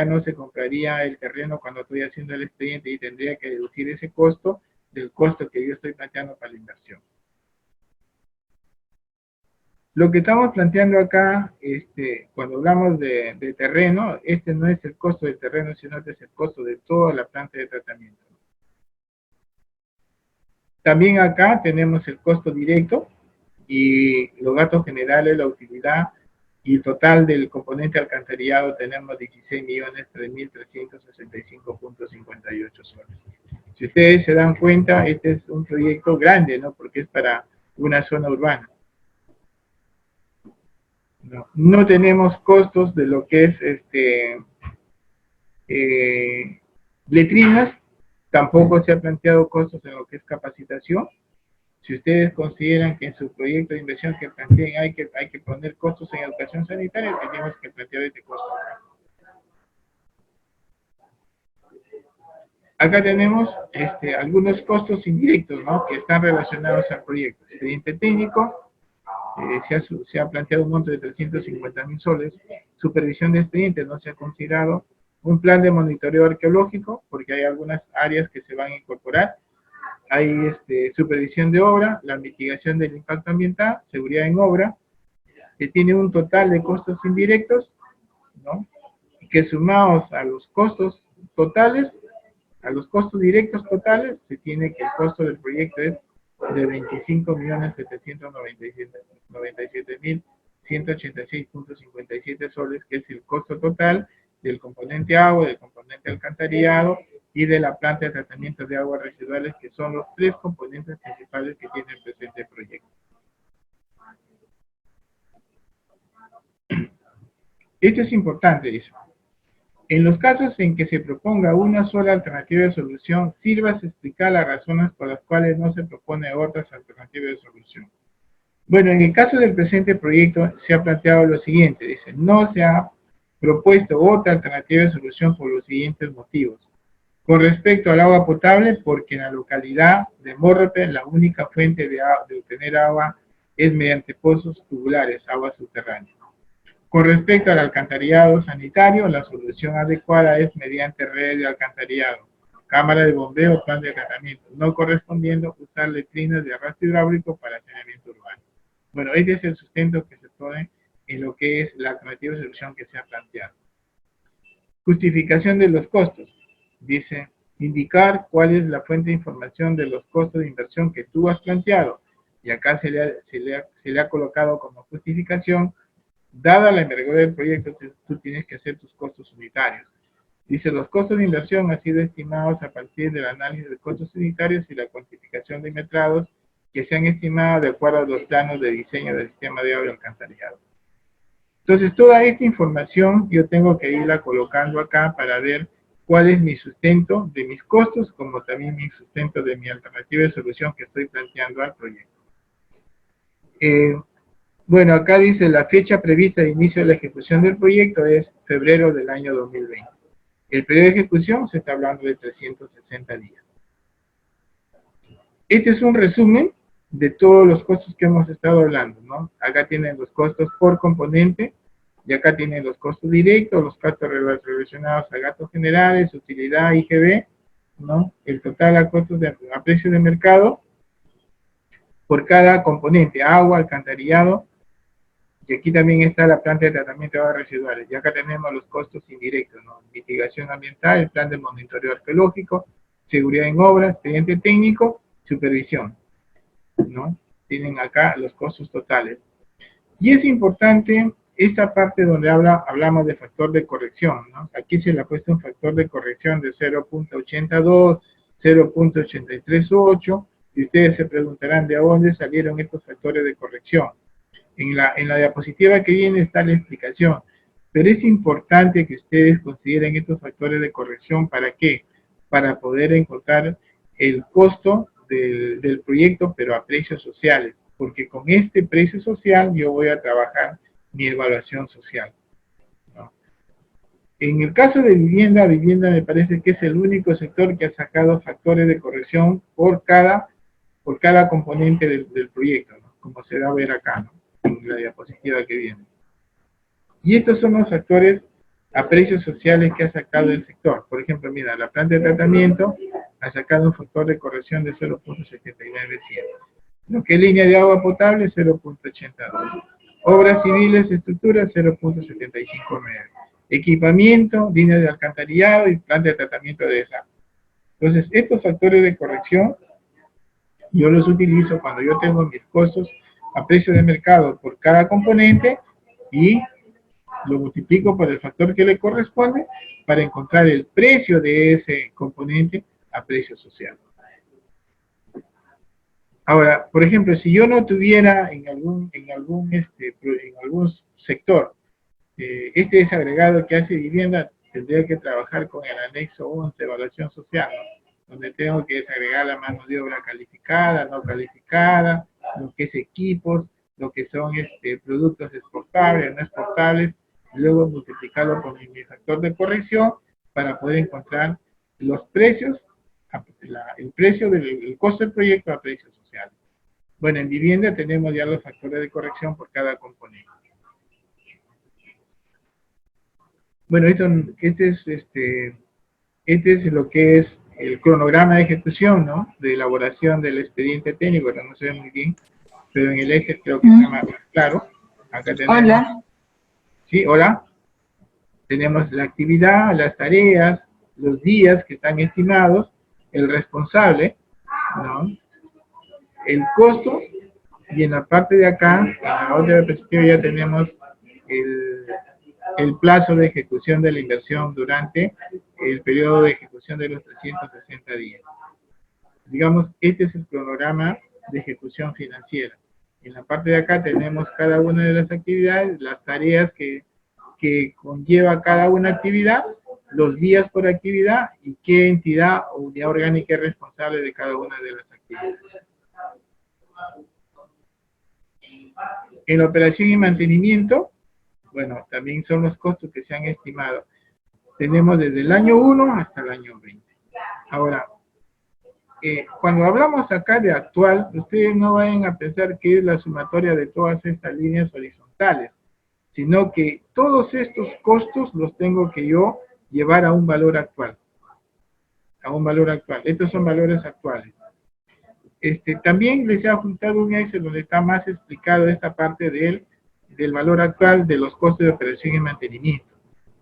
Speaker 1: no se compraría el terreno cuando estoy haciendo el expediente y tendría que deducir ese costo del costo que yo estoy planteando para la inversión. Lo que estamos planteando acá, cuando hablamos de terreno, no es el costo del terreno, sino que es el costo de toda la planta de tratamiento. También acá tenemos el costo directo y los gastos generales, la utilidad, y el total del componente alcantarillado tenemos 16.003.365.58 soles. Si ustedes se dan cuenta, este es un proyecto grande, ¿no? Porque es para una zona urbana. No tenemos costos de lo que es letrinas, tampoco se han planteado costos en lo que es capacitación. Si ustedes consideran que en su proyecto de inversión que planteen hay que poner costos en educación sanitaria, tenemos que plantear este costo. Acá tenemos algunos costos indirectos, ¿no? Que están relacionados al proyecto. Expediente técnico, se ha planteado un monto de 350.000 soles. Supervisión de expedientes no se ha considerado. Un plan de monitoreo arqueológico, porque hay algunas áreas que se van a incorporar. Hay supervisión de obra, la mitigación del impacto ambiental, seguridad en obra, que tiene un total de costos indirectos, ¿no? Y que sumados a los costos totales, a los costos directos totales, se tiene que el costo del proyecto es de 25.797.186.57 soles, que es el costo total del componente agua, del componente alcantarillado y de la planta de tratamiento de aguas residuales, que son los tres componentes principales que tiene el presente proyecto. Esto es importante, dice. En los casos en que se proponga una sola alternativa de solución, sírvase explicar las razones por las cuales no se propone otras alternativas de solución. Bueno, en el caso del presente proyecto se ha planteado lo siguiente, dice, no se ha propuesto otra alternativa de solución por los siguientes motivos. Con respecto al agua potable, porque en la localidad de Morrope la única fuente de obtener agua es mediante pozos tubulares, agua subterránea. Con respecto al alcantarillado sanitario, la solución adecuada es mediante redes de alcantarillado, cámara de bombeo, plan de tratamiento, no correspondiendo usar letrinas de arrastre hidráulico para saneamiento urbano. Bueno, este es el sustento que se pone en lo que es la alternativa de solución que se ha planteado. Justificación de los costos. Dice, indicar cuál es la fuente de información de los costos de inversión que tú has planteado. Y acá se le ha colocado como justificación, dada la envergadura del proyecto, tú tienes que hacer tus costos unitarios. Dice, los costos de inversión han sido estimados a partir del análisis de costos unitarios y la cuantificación de metrados que se han estimado de acuerdo a los planos de diseño del sistema de agua y alcantarillado. Entonces, toda esta información yo tengo que irla colocando acá para ver cuál es mi sustento de mis costos, como también mi sustento de mi alternativa de solución que estoy planteando al proyecto. Bueno, acá dice la fecha prevista de inicio de la ejecución del proyecto es febrero del año 2020. El periodo de ejecución se está hablando de 360 días. Este es un resumen de todos los costos que hemos estado hablando, ¿no? Acá tienen los costos por componente, y acá tienen los costos directos, los costos relacionados a gastos generales, utilidad, IGB, ¿no? El total a costos a precio de mercado por cada componente, agua, alcantarillado, y aquí también está la planta de tratamiento de aguas residuales. Y acá tenemos los costos indirectos, ¿no? Mitigación ambiental, el plan de monitoreo arqueológico, seguridad en obras, expediente técnico, supervisión, ¿no? Tienen acá los costos totales. Y es importante esta parte donde hablamos de factor de corrección, ¿no? Aquí se le ha puesto un factor de corrección de 0.82, 0.838, y ustedes se preguntarán de dónde salieron estos factores de corrección. En la diapositiva que viene está la explicación, pero es importante que ustedes consideren estos factores de corrección. ¿Para qué? Para poder encontrar el costo del proyecto, pero a precios sociales, porque con este precio social yo voy a trabajar mi evaluación social, ¿no? En el caso de vivienda me parece que es el único sector que ha sacado factores de corrección por cada componente del proyecto, ¿no? Como se va a ver acá, ¿no? En la diapositiva que viene. Y estos son los factores a precios sociales que ha sacado el sector. Por ejemplo, mira, la planta de tratamiento ha sacado un factor de corrección de 0.797. Lo que es línea de agua potable, 0.82. Obras civiles, estructuras, 0.759. Equipamiento, línea de alcantarillado y planta de tratamiento de desagüe. Entonces, estos factores de corrección yo los utilizo cuando yo tengo mis costos a precio de mercado por cada componente y lo multiplico por el factor que le corresponde para encontrar el precio de ese componente a precio social. Ahora, por ejemplo, si yo no tuviera en algún sector este desagregado que hace vivienda, tendría que trabajar con el anexo 11, evaluación social, ¿no? Donde tengo que desagregar la mano de obra calificada, no calificada, lo que es equipos, lo que son productos exportables, no exportables, y luego multiplicarlo por mi factor de corrección para poder encontrar los precios, el precio del costo del proyecto a precios sociales. Bueno, en vivienda tenemos ya los factores de corrección por cada componente. Bueno, este es lo que es el cronograma de ejecución, ¿no? De elaboración del expediente técnico, no se ve muy bien, pero en el eje creo que está más claro. Acá tenemos, hola. Sí, hola. Tenemos la actividad, las tareas, los días que están estimados, el responsable, ¿no? El costo, y en la parte de acá, en la otra diapositiva ya tenemos el plazo de ejecución de la inversión durante el periodo de ejecución de los 360 días. Digamos, este es el cronograma de ejecución financiera. En la parte de acá tenemos cada una de las actividades, las tareas que conlleva cada una actividad, los días por actividad y qué entidad o unidad orgánica es responsable de cada una de las actividades. En la operación y mantenimiento, bueno, también son los costos que se han estimado. Tenemos desde el año 1 hasta el año 20. Ahora, cuando hablamos acá de actual, ustedes no vayan a pensar que es la sumatoria de todas estas líneas horizontales, sino que todos estos costos los tengo que yo llevar a un valor actual. A un valor actual. Estos son valores actuales. También les he adjuntado un Excel donde está más explicado esta parte del valor actual de los costos de operación y mantenimiento.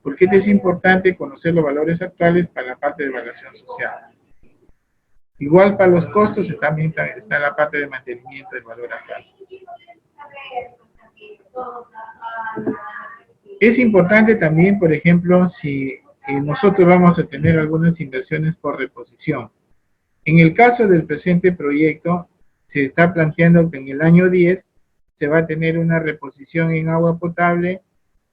Speaker 1: Porque es importante conocer los valores actuales para la parte de evaluación social. Igual para los costos también está la parte de mantenimiento del valor actual. Es importante también, por ejemplo, si nosotros vamos a tener algunas inversiones por reposición. En el caso del presente proyecto, se está planteando que en el año 10 se va a tener una reposición en agua potable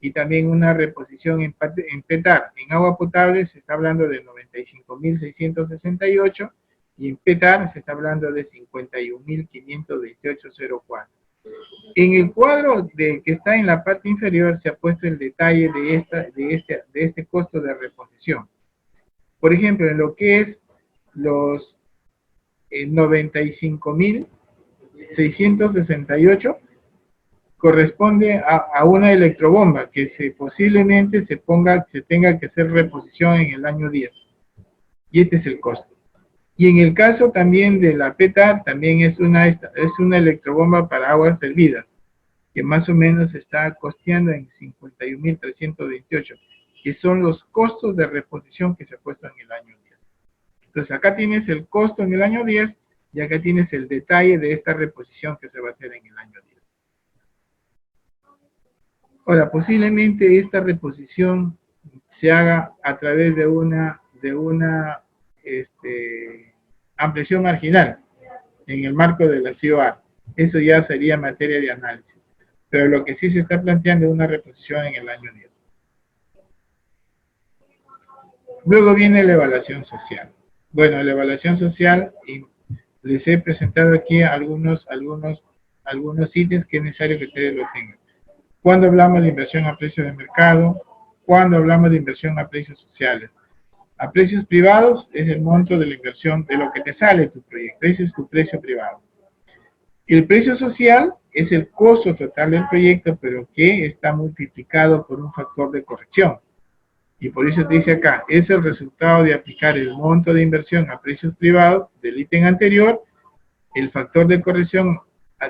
Speaker 1: y también una reposición en PETAR. En agua potable se está hablando de 95.668 y en PETAR se está hablando de 51.528.04. En el cuadro que está en la parte inferior se ha puesto el detalle de este costo de reposición. Por ejemplo, en lo que es los 95.668, corresponde a una electrobomba que posiblemente se tenga que hacer reposición en el año 10. Y este es el costo. Y en el caso también de la PETA, también es una electrobomba para aguas servidas, que más o menos está costeando en 51.328, que son los costos de reposición que se ha puesto en el año 10. Entonces acá tienes el costo en el año 10 y acá tienes el detalle de esta reposición que se va a hacer en el año 10. Ahora, posiblemente esta reposición se haga a través de una ampliación marginal en el marco de la COA. Eso ya sería materia de análisis. Pero lo que sí se está planteando es una reposición en el año 10. Luego viene la evaluación social. Bueno, la evaluación social, y les he presentado aquí algunos ítems que es necesario que ustedes lo tengan. Cuando hablamos de inversión a precios de mercado, cuando hablamos de inversión a precios sociales. A precios privados es el monto de la inversión, de lo que te sale tu proyecto, ese es tu precio privado. El precio social es el costo total del proyecto, pero que está multiplicado por un factor de corrección. Y por eso te dice acá, es el resultado de aplicar el monto de inversión a precios privados del ítem anterior, el factor de corrección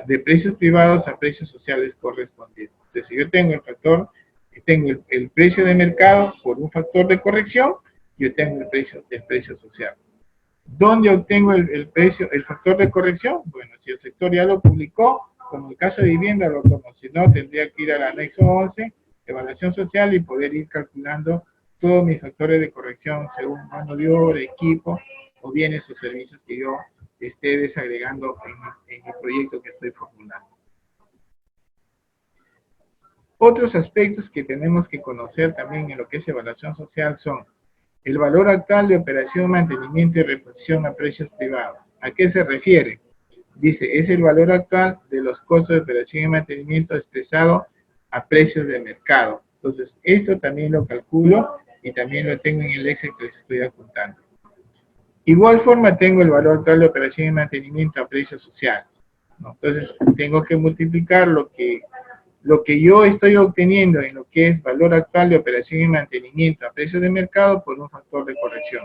Speaker 1: de precios privados a precios sociales correspondientes. Entonces, si yo tengo el precio de mercado por un factor de corrección, yo tengo el precio social. ¿Dónde obtengo el factor de corrección? Bueno, si el sector ya lo publicó, como el caso de vivienda lo tomó, si no, tendría que ir al anexo 11, evaluación social, y poder ir calculando todos mis factores de corrección según mano de obra, equipo, o bienes o servicios que yo esté desagregando en el proyecto que estoy formulando. Otros aspectos que tenemos que conocer también en lo que es evaluación social son el valor actual de operación, mantenimiento y reposición a precios privados. ¿A qué se refiere? Dice, es el valor actual de los costos de operación y mantenimiento expresado a precios de mercado. Entonces, esto también lo calculo y también lo tengo en el Excel que les estoy apuntando. Igual forma tengo el valor actual de operación y mantenimiento a precios sociales, ¿no? Entonces, tengo que multiplicar lo que yo estoy obteniendo en lo que es valor actual de operación y mantenimiento a precios de mercado por un factor de corrección.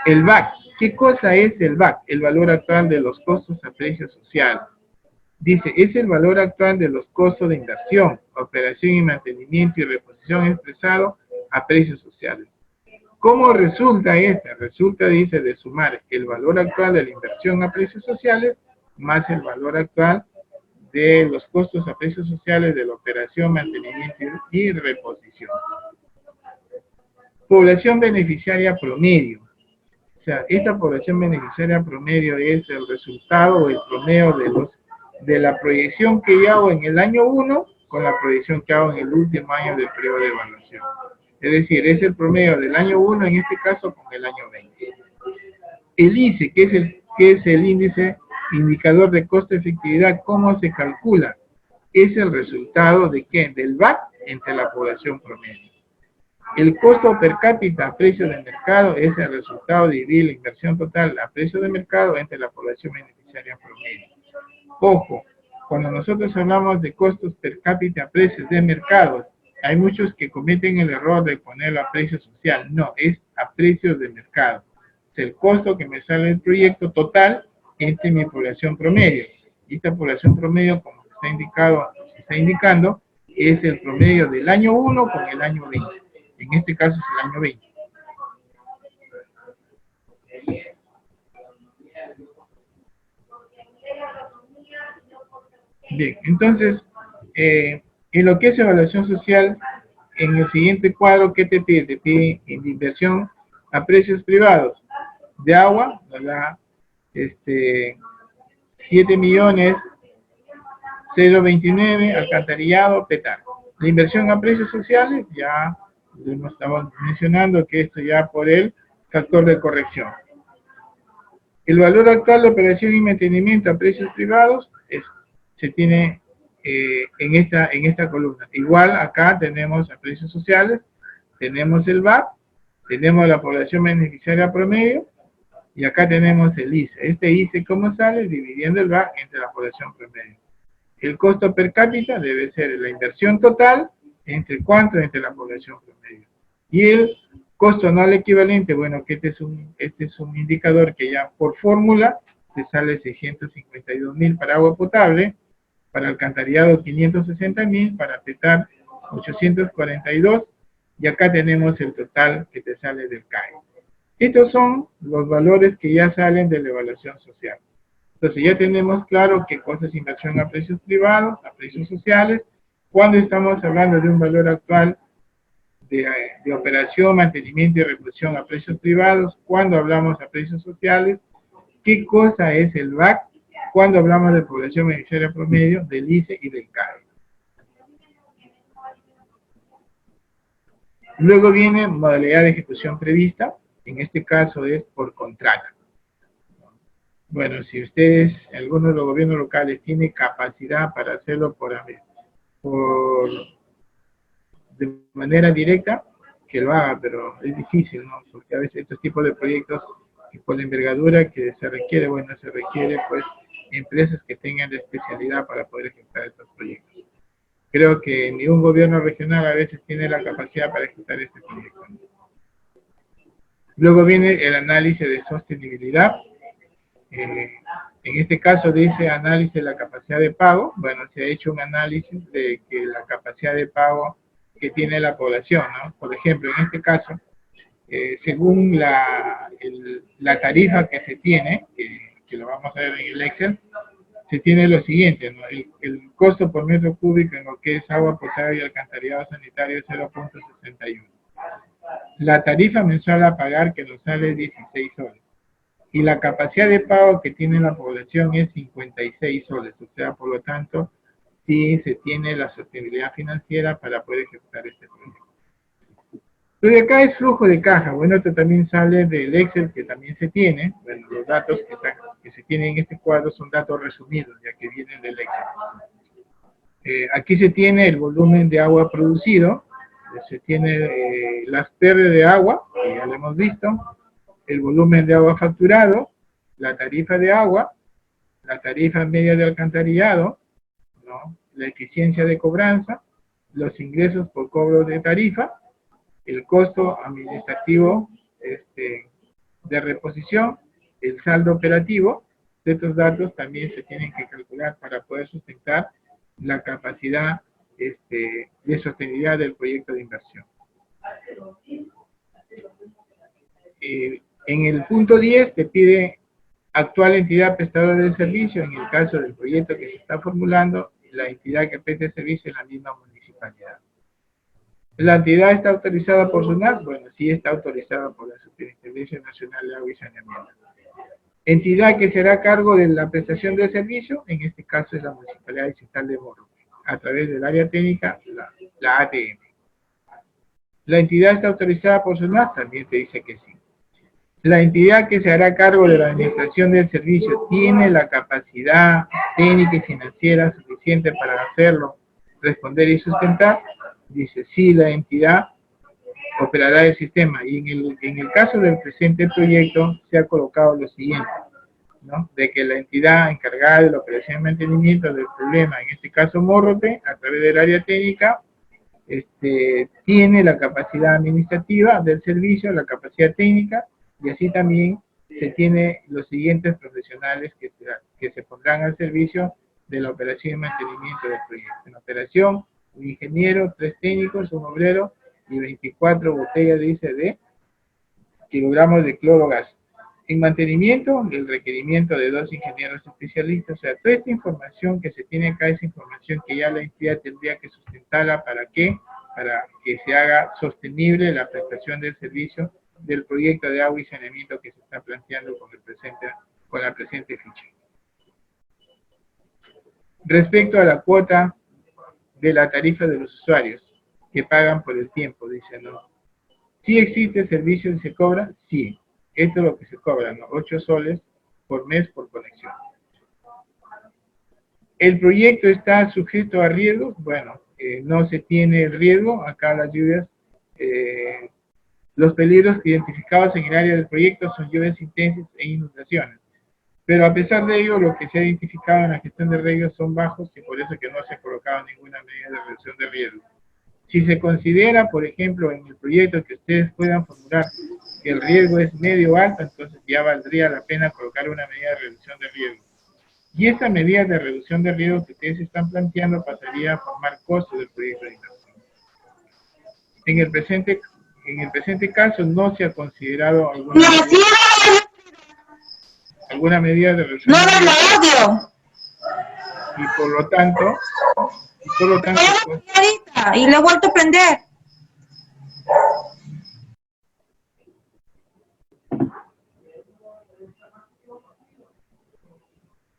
Speaker 1: El VAC. ¿Qué cosa es el VAC? El valor actual de los costos a precios sociales. Dice, es el valor actual de los costos de inversión, operación y mantenimiento y reposición expresado a precios sociales. ¿Cómo resulta esto? Resulta, dice, de sumar el valor actual de la inversión a precios sociales más el valor actual de los costos a precios sociales de la operación, mantenimiento y reposición. Población beneficiaria promedio. O sea, esta población beneficiaria promedio es el resultado o el promedio de la proyección que yo hago en el año 1 con la proyección que hago en el último año del periodo de evaluación. Es decir, es el promedio del año 1, en este caso, con el año 20. El ICE, que es el índice indicador de costo-efectividad, ¿cómo se calcula? Es el resultado de ¿qué? Del VAC entre la población promedio. El costo per cápita a precio de mercado es el resultado de dividir la inversión total a precio de mercado entre la población beneficiaria promedio. Ojo, cuando nosotros hablamos de costos per cápita a precios de mercado, hay muchos que cometen el error de ponerlo a precio social. No, es a precios de mercado. Es el costo que me sale del proyecto total entre mi población promedio. Y esta población promedio, como se está indicando, es el promedio del año 1 con el año 20. En este caso es el año 20. Bien, entonces, en lo que es evaluación social, en el siguiente cuadro, ¿qué te pide? Te pide inversión a precios privados de agua, ¿verdad? 7.029.029, alcantarillado, PETAR. La inversión a precios sociales, ya nos estamos mencionando que esto ya por el factor de corrección. El valor actual de operación y mantenimiento a precios privados se tiene en esta columna. Igual acá tenemos a precios sociales, tenemos el VAC Tenemos la población beneficiaria promedio, y acá tenemos el ICE. Este ICE, ¿cómo sale? Dividiendo el VAC entre la población promedio. El costo per cápita debe ser la inversión total, ¿entre cuánto? Entre la población promedio. Y el costo anual equivalente, bueno, que este es un indicador que ya por fórmula te sale 652.000 para agua potable, para alcantarillado 560.000, para petar 842, y acá tenemos el total que te sale del CAE. Estos son los valores que ya salen de la evaluación social. Entonces ya tenemos claro qué cosa es inversión a precios privados, a precios sociales, cuando estamos hablando de un valor actual de operación, mantenimiento y reposición a precios privados, cuando hablamos a precios sociales, qué cosa es el VAC, cuando hablamos de población beneficiaria promedio, del ICE y del CAE. Luego viene modalidad de ejecución prevista, en este caso es por contrato. Bueno, si ustedes, algunos de los gobiernos locales, tienen capacidad para hacerlo de manera directa, que lo haga, pero es difícil, ¿no? Porque a veces estos tipos de proyectos, y por la envergadura que se requiere, bueno, se requiere pues empresas que tengan la especialidad para poder ejecutar estos proyectos. Creo que ni un gobierno regional a veces tiene la capacidad para ejecutar este proyecto. Luego viene el análisis de sostenibilidad. En este caso dice análisis de la capacidad de pago. Bueno, se ha hecho un análisis de que la capacidad de pago que tiene la población, ¿no? Por ejemplo, en este caso, según la tarifa que se tiene, que lo vamos a ver en el Excel, se tiene lo siguiente, ¿no? El costo por metro cúbico en lo que es agua potable y alcantarillado sanitario es 0.61. La tarifa mensual a pagar que nos sale 16 soles. Y la capacidad de pago que tiene la población es 56 soles. O sea, por lo tanto, sí se tiene la sostenibilidad financiera para poder ejecutar este proyecto. Pero acá es flujo de caja. Bueno, esto también sale del Excel que también se tiene. Bueno, los datos que se tienen en este cuadro son datos resumidos, ya que vienen del Excel. Aquí se tiene el volumen de agua producido, se tiene las pérdidas de agua, que ya lo hemos visto, el volumen de agua facturado, la tarifa de agua, la tarifa media de alcantarillado, ¿no? La eficiencia de cobranza, los ingresos por cobro de tarifa, el costo administrativo de reposición, el saldo operativo. Estos datos también se tienen que calcular para poder sustentar la capacidad de sostenibilidad del proyecto de inversión. En el punto 10 te pide actual entidad prestadora del servicio. En el caso del proyecto que se está formulando, la entidad que preste el servicio es la misma municipalidad. ¿La entidad está autorizada por SUNAT? Bueno, sí está autorizada por la Superintendencia Nacional de Agua y Saneamiento. Entidad que será a cargo de la prestación del servicio, en este caso es la Municipalidad Distrital de Morro, a través del área técnica, la ATM. ¿La entidad está autorizada por SUNAT? También te dice que sí. La entidad que se hará cargo de la administración del servicio tiene la capacidad técnica y financiera suficiente para hacerlo, responder y sustentar. Dice, sí, la entidad operará el sistema. Y en el caso del presente proyecto se ha colocado lo siguiente, ¿no? De que la entidad encargada de la operación y mantenimiento del problema, en este caso Morrote, a través del área técnica, tiene la capacidad administrativa del servicio, la capacidad técnica, y así también se tiene los siguientes profesionales que se pondrán al servicio de la operación y mantenimiento del proyecto. En operación, un ingeniero, 3 técnicos, un obrero y 24 botellas de kilogramos de cloro gas. En mantenimiento, el requerimiento de 2 ingenieros especialistas. O sea, toda esta información que se tiene acá es información que ya la entidad tendría que sustentarla. ¿Para qué? Para que se haga sostenible la prestación del servicio del proyecto de agua y saneamiento que se está planteando con la presente ficha. Respecto a la cuota de la tarifa de los usuarios que pagan por el tiempo, dice, ¿no? ¿Sí existe servicio y se cobra? Sí. Esto es lo que se cobra, ¿no? 8 soles por mes por conexión. ¿El proyecto está sujeto a riesgos? Bueno, no se tiene riesgo. Acá las lluvias Los peligros identificados en el área del proyecto son lluvias intensas e inundaciones. Pero a pesar de ello, lo que se ha identificado en la gestión de riesgos son bajos y por eso que no se ha colocado ninguna medida de reducción de riesgo. Si se considera, por ejemplo, en el proyecto que ustedes puedan formular que el riesgo es medio alto, entonces ya valdría la pena colocar una medida de reducción de riesgo. Y esta medida de reducción de riesgo que ustedes están planteando pasaría a formar costo del proyecto de inversión. En el presente caso no se ha considerado alguna medida de reducción de riesgo. Y por lo tanto, pues,
Speaker 4: y lo he vuelto a prender.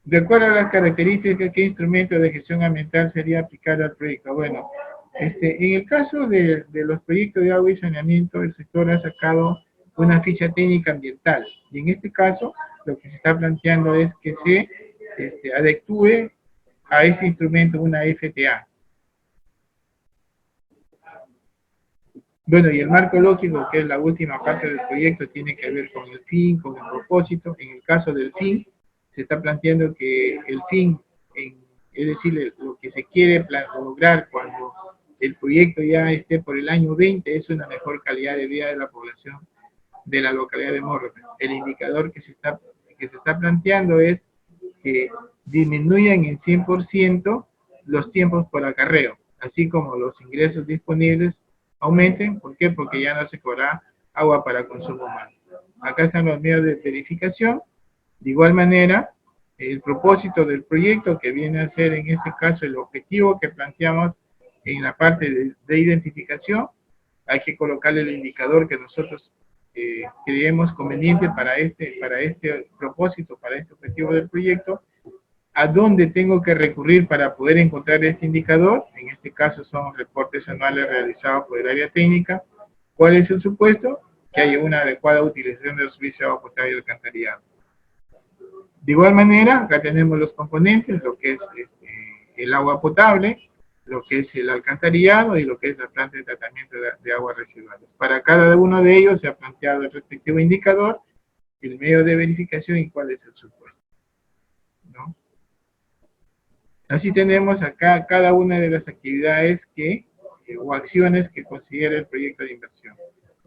Speaker 1: de acuerdo a las características, ¿qué instrumento de gestión ambiental sería aplicable al proyecto? Bueno, en el caso de los proyectos de agua y saneamiento, el sector ha sacado una ficha técnica ambiental. Y en este caso, lo que se está planteando es que se adecúe a este instrumento una FTA. Bueno, y el marco lógico, que es la última parte del proyecto, tiene que ver con el fin, con el propósito. En el caso del fin, se está planteando que el fin, es decir, lo que se quiere lograr cuando el proyecto ya esté por el año 20, es una mejor calidad de vida de la población de la localidad de Morro. El indicador que se está planteando es que disminuyan en 100% los tiempos por acarreo, así como los ingresos disponibles aumenten. ¿Por qué? Porque ya no se cobra agua para consumo humano. Acá están los medios de verificación. De igual manera, el propósito del proyecto, que viene a ser en este caso el objetivo que planteamos en la parte de identificación, hay que colocarle el indicador que nosotros creemos conveniente para este propósito, para este objetivo del proyecto. ¿A dónde tengo que recurrir para poder encontrar este indicador? En este caso son reportes anuales realizados por el área técnica. ¿Cuál es el supuesto? Que haya una adecuada utilización del servicio de agua potable y alcantarillado. De igual manera, acá tenemos los componentes, lo que es el agua potable, lo que es el alcantarillado y lo que es la planta de tratamiento de aguas residuales. Para cada uno de ellos se ha planteado el respectivo indicador, el medio de verificación y cuál es el supuesto, ¿no? Así tenemos acá cada una de las actividades o acciones que considera el proyecto de inversión.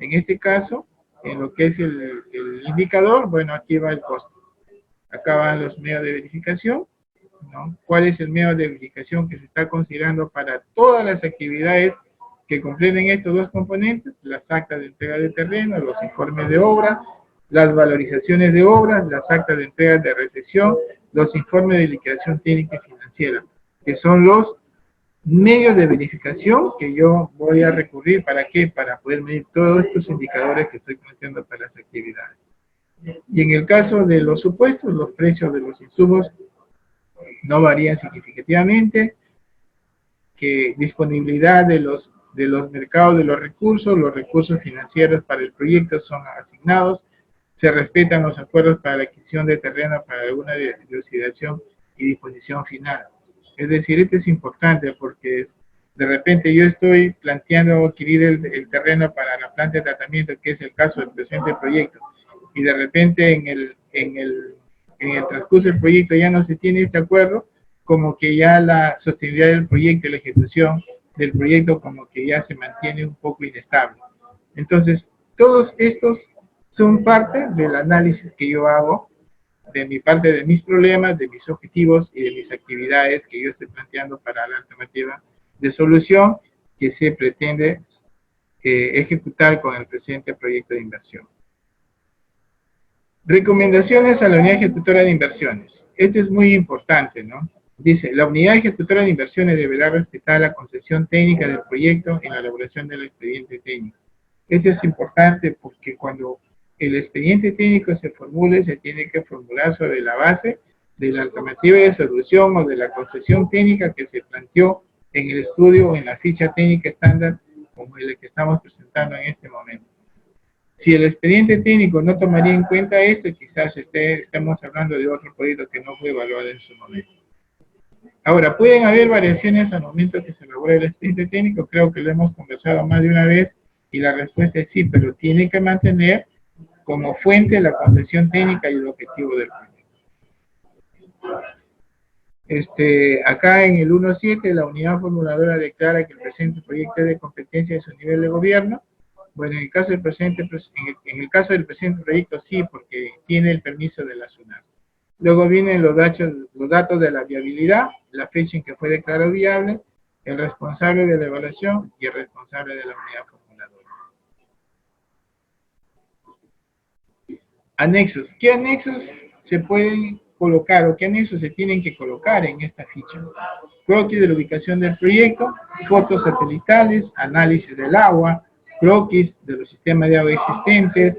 Speaker 1: En este caso, en lo que es el indicador, bueno, aquí va el costo. Acá van los medios de verificación, ¿no? ¿Cuál es el medio de verificación que se está considerando para todas las actividades que comprenden estos dos componentes? Las actas de entrega de terreno, los informes de obra, las valorizaciones de obras, las actas de entrega de recepción, los informes de liquidación técnica y financiera, que son los medios de verificación que yo voy a recurrir. ¿Para qué? Para poder medir todos estos indicadores que estoy planteando para las actividades. Y en el caso de los supuestos, los precios de los insumos no varían significativamente, que disponibilidad de los mercados de los recursos financieros para el proyecto son asignados, se respetan los acuerdos para la adquisición de terreno para alguna diocidación y disposición final. Es decir, esto es importante porque de repente yo estoy planteando adquirir el terreno para la planta de tratamiento, que es el caso del presente proyecto, y de repente en el transcurso del proyecto ya no se tiene este acuerdo, como que ya la sostenibilidad del proyecto y la ejecución del proyecto como que ya se mantiene un poco inestable. Entonces, todos estos son parte del análisis que yo hago de mi parte, de mis problemas, de mis objetivos y de mis actividades que yo estoy planteando para la alternativa de solución que se pretende ejecutar con el presente proyecto de inversión. Recomendaciones a la unidad ejecutora de inversiones. Esto es muy importante, ¿no? Dice, la unidad ejecutora de inversiones deberá respetar la concepción técnica del proyecto en la elaboración del expediente técnico. Esto es importante porque cuando el expediente técnico se formule, se tiene que formular sobre la base de la alternativa de solución o de la concepción técnica que se planteó en el estudio o en la ficha técnica estándar como el que estamos presentando en este momento. Si el expediente técnico no tomaría en cuenta esto, quizás estemos hablando de otro proyecto que no fue evaluado en su momento. Ahora, ¿pueden haber variaciones al momento que se elabora el expediente técnico? Creo que lo hemos conversado más de una vez, Y la respuesta es sí, pero tiene que mantener como fuente la concepción técnica y el objetivo del proyecto. Acá en el 1.7 la unidad formuladora declara que el presente proyecto es de competencia de su nivel de gobierno. Bueno, en el caso del presente proyecto sí, porque tiene el permiso de la SUNAT. Luego vienen los datos de la viabilidad, la fecha en que fue declarado viable, el responsable de la evaluación y el responsable de la unidad formuladora. Anexos. ¿Qué anexos se pueden colocar o qué anexos se tienen que colocar en esta ficha? Croquis de la ubicación del proyecto, fotos satelitales, análisis del agua, croquis de los sistemas de agua existentes,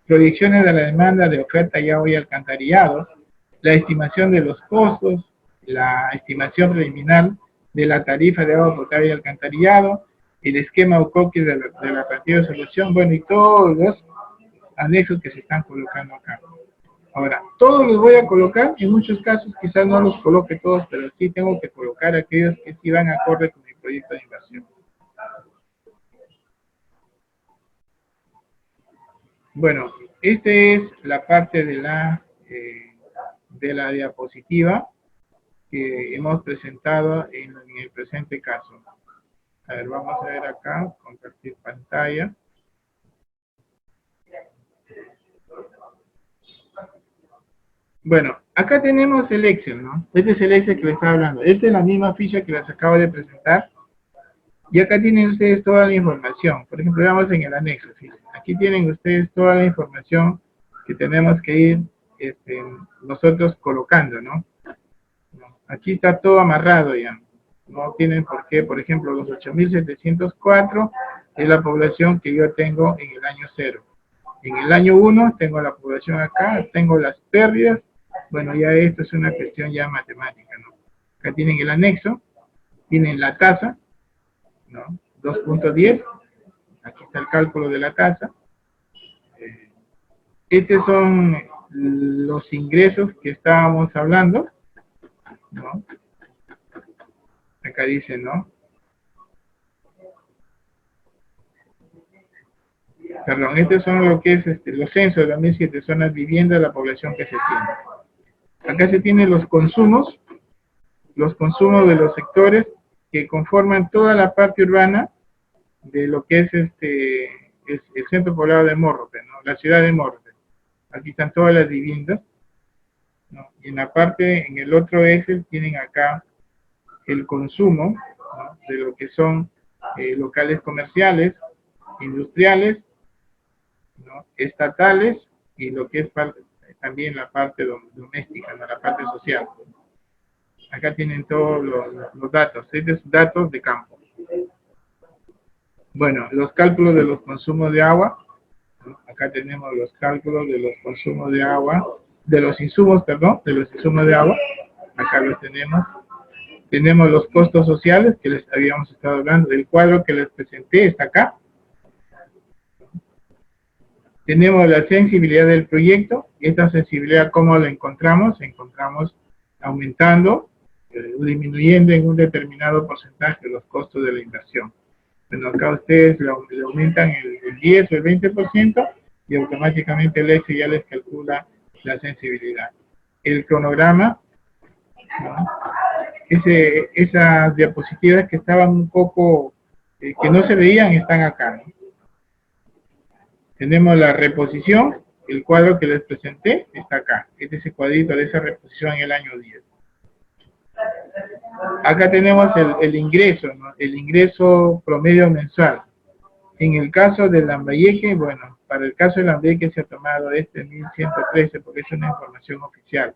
Speaker 1: proyecciones de la demanda de oferta de agua y alcantarillado, la estimación de los costos, la estimación preliminar de la tarifa de agua potable y alcantarillado, el esquema o croquis de la partida de solución, bueno, y todos los anexos que se están colocando acá. Ahora, todos los voy a colocar, en muchos casos quizás no los coloque todos, pero sí tengo que colocar aquellos que sí van acorde con mi proyecto de inversión. Bueno, esta es la parte de la diapositiva que hemos presentado en el presente caso. A ver, vamos a ver acá, compartir pantalla. Bueno, acá tenemos el Excel, ¿no? Este es el Excel que les estaba hablando. Esta es la misma ficha que les acabo de presentar. Y acá tienen ustedes toda la información. Por ejemplo, veamos en el anexo. Fíjense. Aquí tienen ustedes toda la información que tenemos que ir nosotros colocando, ¿no? Aquí está todo amarrado ya. No tienen por qué, por ejemplo, los 8.704 es la población que yo tengo en el año 0. En el año 1 tengo la población acá, tengo las pérdidas. Bueno, ya esto es una cuestión ya matemática, ¿no? Acá tienen el anexo, tienen la tasa, ¿no? 2.10, aquí está el cálculo de la tasa. Estos son los ingresos que estábamos hablando, ¿no? Acá dice, ¿no? Perdón, estos son lo que es los censos de 2007, son las viviendas de la población que se tiene. Acá se tienen los consumos de los sectores que conforman toda la parte urbana de lo que es el centro poblado de Morrope, ¿no? La ciudad de Morrope. Aquí están todas las viviendas, ¿no? Y en la parte, en el otro eje, tienen acá el consumo, ¿no? De lo que son locales comerciales, industriales, ¿no? Estatales y lo que es también la parte doméstica, ¿no? La parte social. Acá tienen todos los datos, estos datos de campo. Bueno, los cálculos de los consumos de agua, ¿no? Acá tenemos los cálculos de los consumos de agua, de los insumos, perdón, de los insumos de agua, acá los tenemos. Tenemos los costos sociales que les habíamos estado hablando, del cuadro que les presenté está acá. Tenemos la sensibilidad del proyecto. Esta sensibilidad, ¿cómo la encontramos? Encontramos aumentando, disminuyendo en un determinado porcentaje los costos de la inversión. Bueno, acá ustedes le aumentan el 10 o el 20% y automáticamente el Excel ya les calcula la sensibilidad. El cronograma, ¿no? Esas diapositivas que estaban un poco, que no se veían, están acá, ¿no? Tenemos la reposición, el cuadro que les presenté está acá. Este es el cuadrito de esa reposición en el año 10. Acá tenemos el ingreso, ¿no? El ingreso promedio mensual. En el caso de Lambayeque, bueno, para el caso de Lambayeque se ha tomado 1113 porque es una información oficial.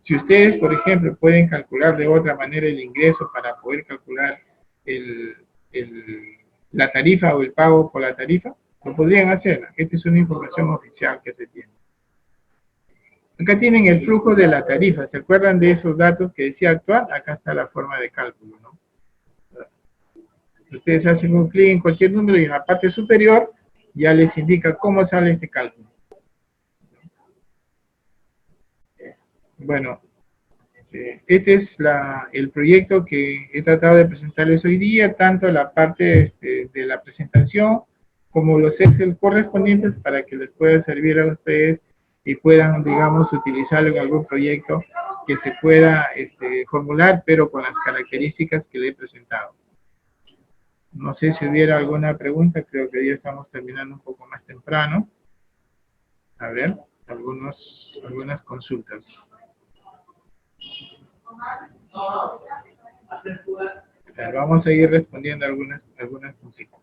Speaker 1: Si ustedes, por ejemplo, pueden calcular de otra manera el ingreso para poder calcular la tarifa o el pago por la tarifa, lo podrían hacer. Esta es una información oficial que se tiene. Acá tienen el flujo de la tarifa. ¿Se acuerdan de esos datos que decía actual? Acá está la forma de cálculo, ¿no? Ustedes hacen un clic en cualquier número y en la parte superior ya les indica cómo sale este cálculo. Bueno, este es el proyecto que he tratado de presentarles hoy día, tanto la parte de la presentación como los Excel correspondientes para que les pueda servir a ustedes y puedan, digamos, utilizarlo en algún proyecto que se pueda formular, pero con las características que le he presentado. No sé si hubiera alguna pregunta, creo que ya estamos terminando un poco más temprano. A ver, algunas consultas. Vamos a ir respondiendo algunas consultas.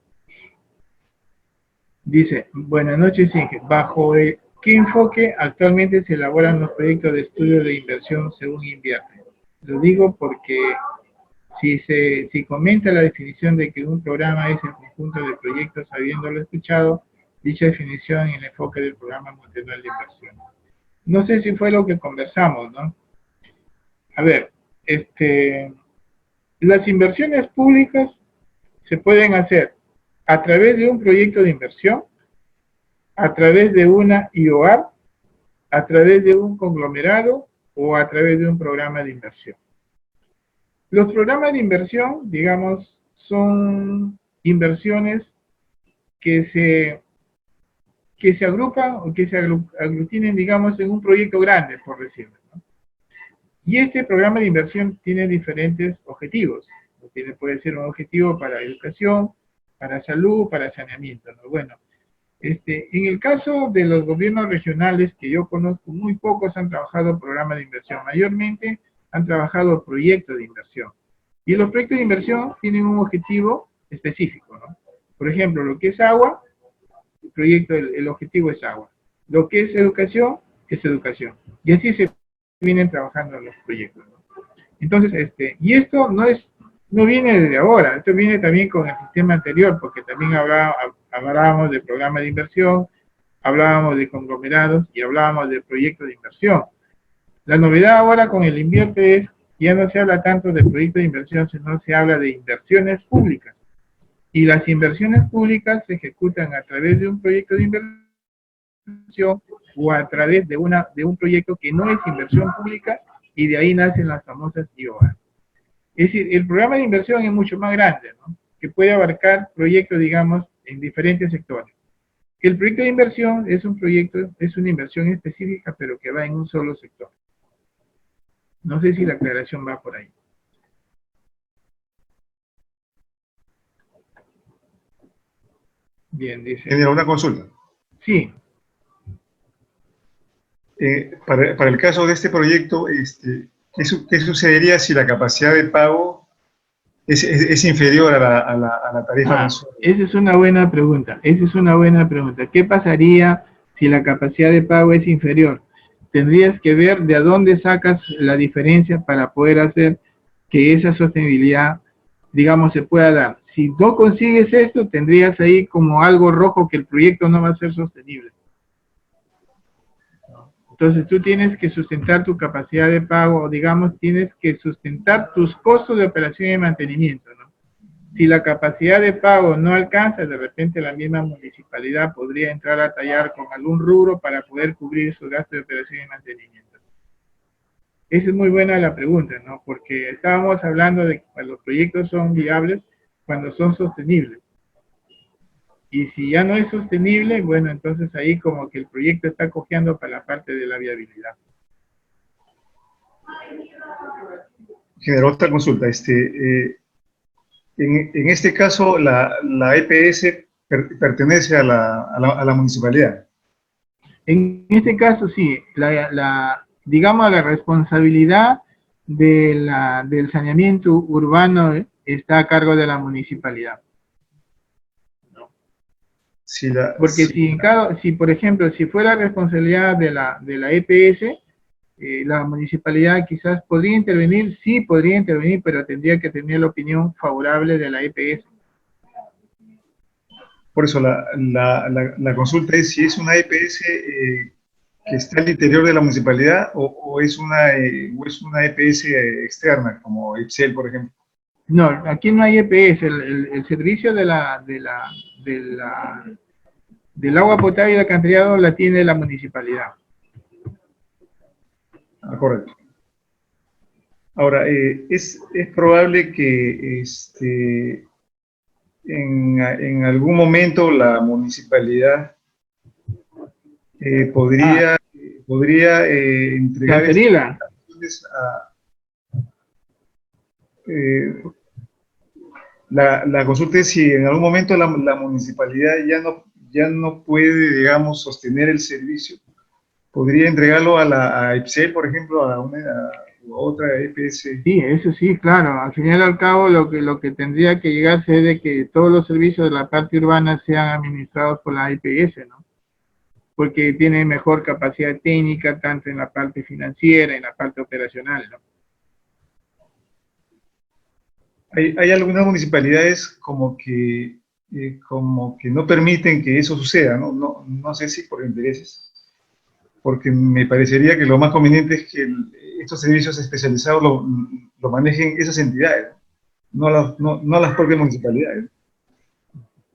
Speaker 1: Dice, buenas noches, Inge. ¿Bajo qué enfoque actualmente se elaboran los proyectos de estudio de inversión según invierte? Lo digo porque si comenta la definición de que un programa es el conjunto de proyectos habiéndolo escuchado, dicha definición en el enfoque del programa multianual de inversión. No sé si fue lo que conversamos, ¿no? A ver, las inversiones públicas se pueden hacer a través de un proyecto de inversión, a través de una IOAR, a través de un conglomerado o a través de un programa de inversión. Los programas de inversión, digamos, son inversiones que se agrupan o que se aglutinen, digamos, en un proyecto grande, por decirlo, ¿no? Y este programa de inversión tiene diferentes objetivos. Puede ser un objetivo para educación, para salud, para saneamiento, ¿no? Bueno, en el caso de los gobiernos regionales que yo conozco, muy pocos han trabajado programas de inversión. Mayormente han trabajado proyectos de inversión. Y los proyectos de inversión tienen un objetivo específico, ¿no? Por ejemplo, lo que es agua, el objetivo es agua. Lo que es educación. Y así se vienen trabajando los proyectos, ¿no? Entonces, y esto no viene desde ahora, esto viene también con el sistema anterior, porque también hablábamos de programas de inversión, hablábamos de conglomerados y hablábamos de proyectos de inversión. La novedad ahora con el invierte es, ya no se habla tanto de proyectos de inversión, sino se habla de inversiones públicas. Y las inversiones públicas se ejecutan a través de un proyecto de inversión o a través de un proyecto que no es inversión pública, y de ahí nacen las famosas IOA. Es decir, el programa de inversión es mucho más grande, ¿no? Que puede abarcar proyectos, digamos, en diferentes sectores. El proyecto de inversión es una inversión específica, pero que va en un solo sector. No sé si la aclaración va por ahí. Bien, dice.
Speaker 3: ¿Tiene alguna consulta?
Speaker 1: Sí.
Speaker 3: Para el caso de este proyecto, ¿qué sucedería si la capacidad de pago es inferior a la tarifa mensual?
Speaker 1: Esa es una buena pregunta. ¿Qué pasaría si la capacidad de pago es inferior? Tendrías que ver de a dónde sacas la diferencia para poder hacer que esa sostenibilidad, digamos, se pueda dar. Si no consigues esto, tendrías ahí como algo rojo que el proyecto no va a ser sostenible. Entonces tú tienes que sustentar tu capacidad de pago, o digamos, tienes que sustentar tus costos de operación y mantenimiento, ¿no? Si la capacidad de pago no alcanza, de repente la misma municipalidad podría entrar a tallar con algún rubro para poder cubrir sus gastos de operación y mantenimiento. Esa es muy buena la pregunta, ¿no? Porque estábamos hablando de que los proyectos son viables cuando son sostenibles. Y si ya no es sostenible, bueno, entonces ahí como que el proyecto está cojeando para la parte de la viabilidad.
Speaker 3: Generó otra consulta. En este caso, la EPS pertenece a la municipalidad.
Speaker 1: En este caso, sí, digamos, la responsabilidad del saneamiento urbano está a cargo de la municipalidad. Porque si, por ejemplo, si fuera responsabilidad de la EPS, la municipalidad quizás podría intervenir, sí podría intervenir, pero tendría que tener la opinión favorable de la EPS.
Speaker 3: Por eso la consulta es si es una EPS que está al interior de la municipalidad o es una EPS externa, como Excel, por ejemplo.
Speaker 1: No, aquí no hay EPS, el servicio del agua potable y el alcantarillado la tiene la municipalidad.
Speaker 3: Correcto. Ahora, es probable que en algún momento la municipalidad podría entregar
Speaker 1: Transferirla.
Speaker 3: a, la consulta es si en algún momento la municipalidad ya no puede, digamos, sostener el servicio. ¿Podría entregarlo a EPSEL, por ejemplo, o a otra EPS?
Speaker 1: Sí, eso sí, claro. Al final y al cabo, lo que tendría que llegarse es de que todos los servicios de la parte urbana sean administrados por la IPS, ¿no? Porque tiene mejor capacidad técnica, tanto en la parte financiera, en la parte operacional, ¿no?
Speaker 3: Hay algunas municipalidades como que no permiten que eso suceda, ¿no? No sé si por intereses, porque me parecería que lo más conveniente es que estos servicios especializados lo manejen esas entidades, no las propias municipalidades.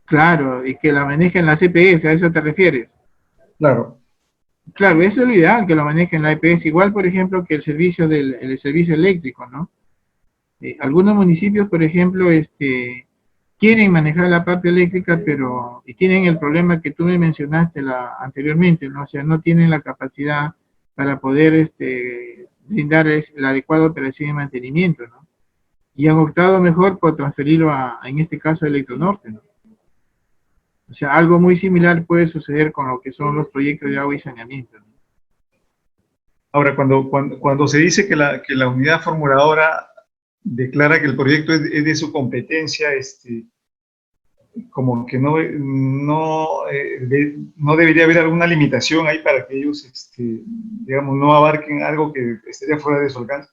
Speaker 1: Claro, y que la manejen las EPS, ¿a eso te refieres?
Speaker 3: Claro.
Speaker 1: Claro, eso es lo ideal, que lo manejen la EPS, igual, por ejemplo, que el servicio eléctrico, ¿no? Algunos municipios, por ejemplo, quieren manejar la parte eléctrica, pero y tienen el problema que tú me mencionaste anteriormente, ¿no? O sea, no tienen la capacidad para poder brindar la adecuada operación y mantenimiento, ¿no? Y han optado mejor por transferirlo en este caso, a Electronorte, ¿no? O sea, algo muy similar puede suceder con lo que son los proyectos de agua y saneamiento, ¿no?
Speaker 3: Ahora, cuando se dice que la unidad formuladora declara que el proyecto es de su competencia, como que no debería haber alguna limitación ahí para que ellos, digamos, no abarquen algo que estaría fuera de su alcance.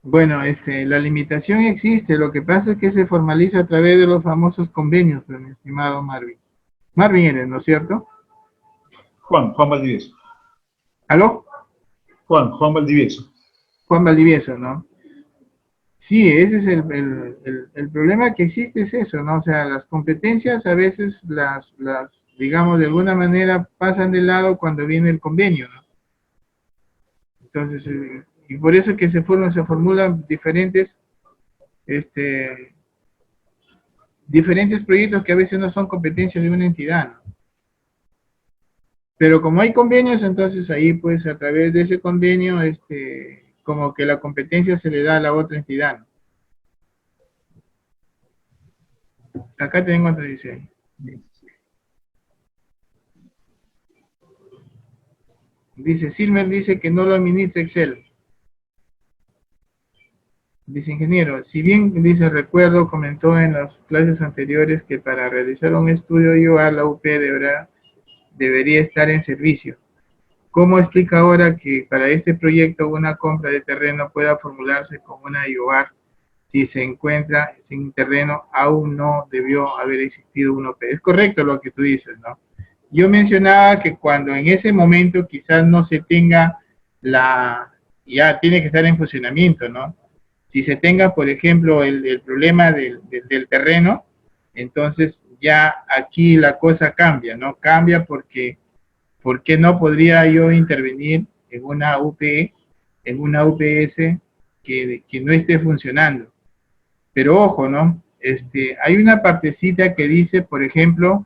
Speaker 1: Bueno, la limitación existe, lo que pasa es que se formaliza a través de los famosos convenios, pues, mi estimado Marvin. Marvin eres, ¿no es cierto?
Speaker 3: Juan Valdivieso.
Speaker 1: ¿Aló?
Speaker 3: Juan Valdivieso.
Speaker 1: Juan Valdivieso, ¿no? Sí, ese es el problema que existe, es eso, ¿no? O sea, las competencias a veces digamos, de alguna manera pasan de lado cuando viene el convenio, ¿no? Entonces, y por eso que se formulan diferentes proyectos que a veces no son competencias de una entidad, ¿no? Pero como hay convenios, entonces ahí pues a través de ese convenio, como que la competencia se le da a la otra entidad, ¿no? Acá tengo otra dice. Dice, Silmer dice que no lo administra Excel. Dice, ingeniero, si bien, dice, recuerdo, comentó en las clases anteriores que para realizar un estudio IOA la UP debería estar en servicio. ¿Cómo explica ahora que para este proyecto una compra de terreno pueda formularse como una IOA si se encuentra sin terreno, aún no debió haber existido un OP? Es correcto lo que tú dices, ¿no? Yo mencionaba que cuando en ese momento quizás no se tenga ya tiene que estar en funcionamiento, ¿no? Si se tenga, por ejemplo, el problema del terreno, entonces ya aquí la cosa cambia, ¿no? Cambia porque no podría yo intervenir en una UPE, en una UPS que no esté funcionando. Pero ojo, ¿no? Hay una partecita que dice, por ejemplo,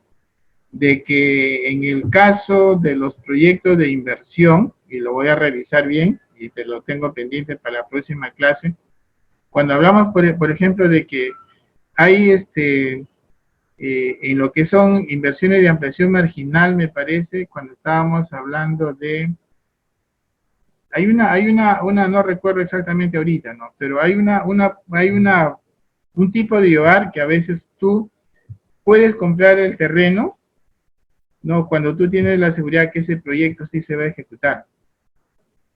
Speaker 1: de que en el caso de los proyectos de inversión, y lo voy a revisar bien, y te lo tengo pendiente para la próxima clase, cuando hablamos, por ejemplo, de que hay en lo que son inversiones de ampliación marginal, me parece, cuando estábamos hablando de... Hay una, no recuerdo exactamente ahorita, ¿no? Pero hay un tipo de IOAR que a veces tú puedes comprar el terreno, ¿no? Cuando tú tienes la seguridad que ese proyecto sí se va a ejecutar,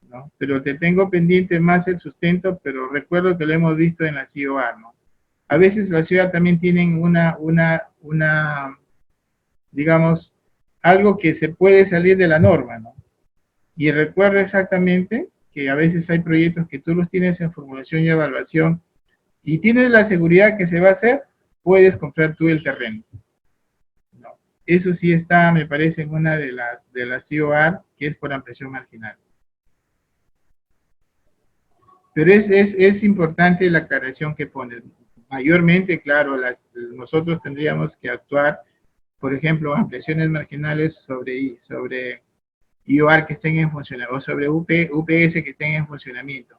Speaker 1: ¿no? Pero te tengo pendiente más el sustento, pero recuerdo que lo hemos visto en la CIOA, ¿no? A veces la ciudad también tienen digamos, algo que se puede salir de la norma, ¿no? Y recuerdo exactamente que a veces hay proyectos que tú los tienes en formulación y evaluación y tienes la seguridad que se va a hacer, puedes comprar tú el terreno, ¿no? Eso sí está, me parece, en una de las CIOAR, que es por ampliación marginal. Pero es importante la aclaración que pones, mayormente, claro, nosotros tendríamos que actuar, por ejemplo, ampliaciones marginales sobre IOR que estén en funcionamiento, o sobre UPS que estén en funcionamiento.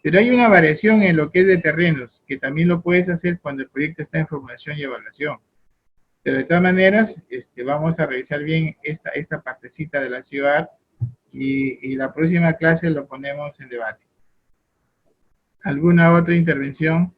Speaker 1: Pero hay una variación en lo que es de terrenos, que también lo puedes hacer cuando el proyecto está en formulación y evaluación. Pero de todas maneras, vamos a revisar bien esta partecita de la ciudad y la próxima clase lo ponemos en debate. ¿Alguna otra intervención?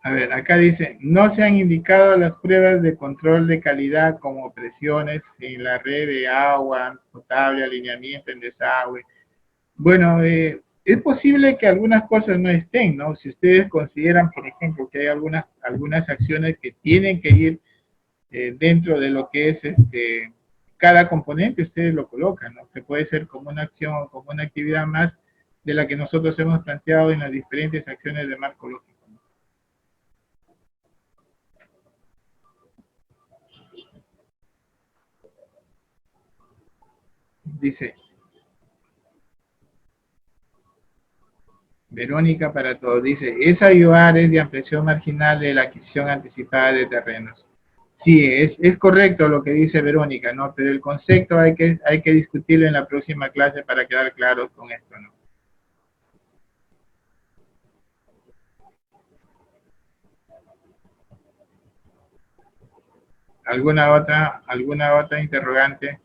Speaker 1: A ver, acá dice, no se han indicado las pruebas de control de calidad como presiones en la red de agua potable, alineamiento en desagüe. Bueno, es posible que algunas cosas no estén, ¿no? Si ustedes consideran, por ejemplo, que hay algunas acciones que tienen que ir dentro de lo que es cada componente, ustedes lo colocan, ¿no? Que puede ser como una acción, como una actividad más de la que nosotros hemos planteado en las diferentes acciones de marco lógico. Dice, Verónica para todos, dice, esa IOAR es de ampliación marginal de la adquisición anticipada de terrenos. Sí, es correcto lo que dice Verónica, ¿no? Pero el concepto hay que discutirlo en la próxima clase para quedar claros con esto, ¿no? ¿Alguna otra interrogante?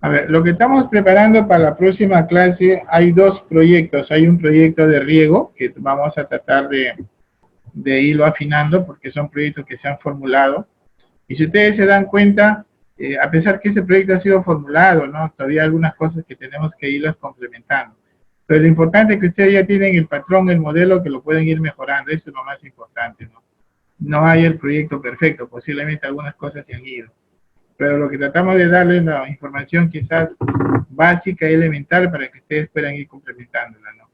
Speaker 1: A ver, lo que estamos preparando para la próxima clase, hay dos proyectos. Hay un proyecto de riego que vamos a tratar de irlo afinando porque son proyectos que se han formulado. Y si ustedes se dan cuenta, a pesar que ese proyecto ha sido formulado, ¿no? Todavía hay algunas cosas que tenemos que irlas complementando. Pero lo importante es que ustedes ya tienen el patrón, el modelo, que lo pueden ir mejorando. Eso es lo más importante, ¿no? No hay el proyecto perfecto, posiblemente algunas cosas se han ido. Pero lo que tratamos de darles la información quizás básica y elemental para que ustedes puedan ir complementándola, ¿no?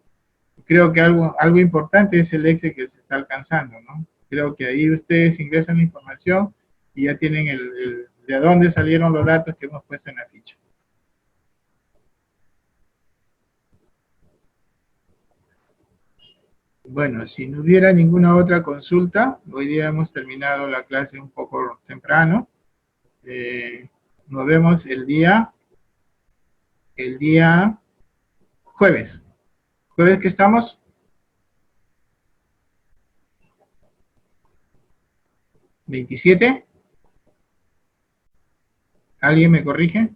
Speaker 1: Creo que algo importante es el éxito que se está alcanzando, ¿no? Creo que ahí ustedes ingresan la información y ya tienen de dónde salieron los datos que hemos puesto en la ficha. Bueno, si no hubiera ninguna otra consulta, hoy día hemos terminado la clase un poco temprano. Nos vemos el día jueves. ¿Jueves que estamos? ¿27? ¿Alguien me corrige?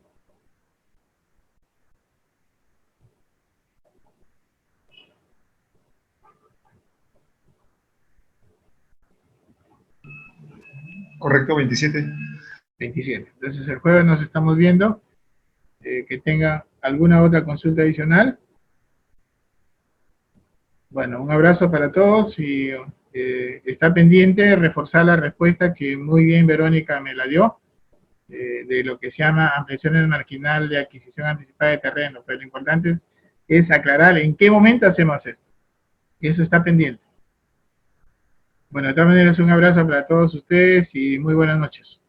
Speaker 3: Correcto, 27.
Speaker 1: 27. Entonces el jueves nos estamos viendo. Que tenga alguna otra consulta adicional. Bueno, un abrazo para todos y está pendiente reforzar la respuesta que muy bien Verónica me la dio, de lo que se llama ampliaciones marginal de adquisición anticipada de terreno. Pero lo importante es aclarar en qué momento hacemos esto. Y eso está pendiente. Bueno, de todas maneras, un abrazo para todos ustedes y muy buenas noches.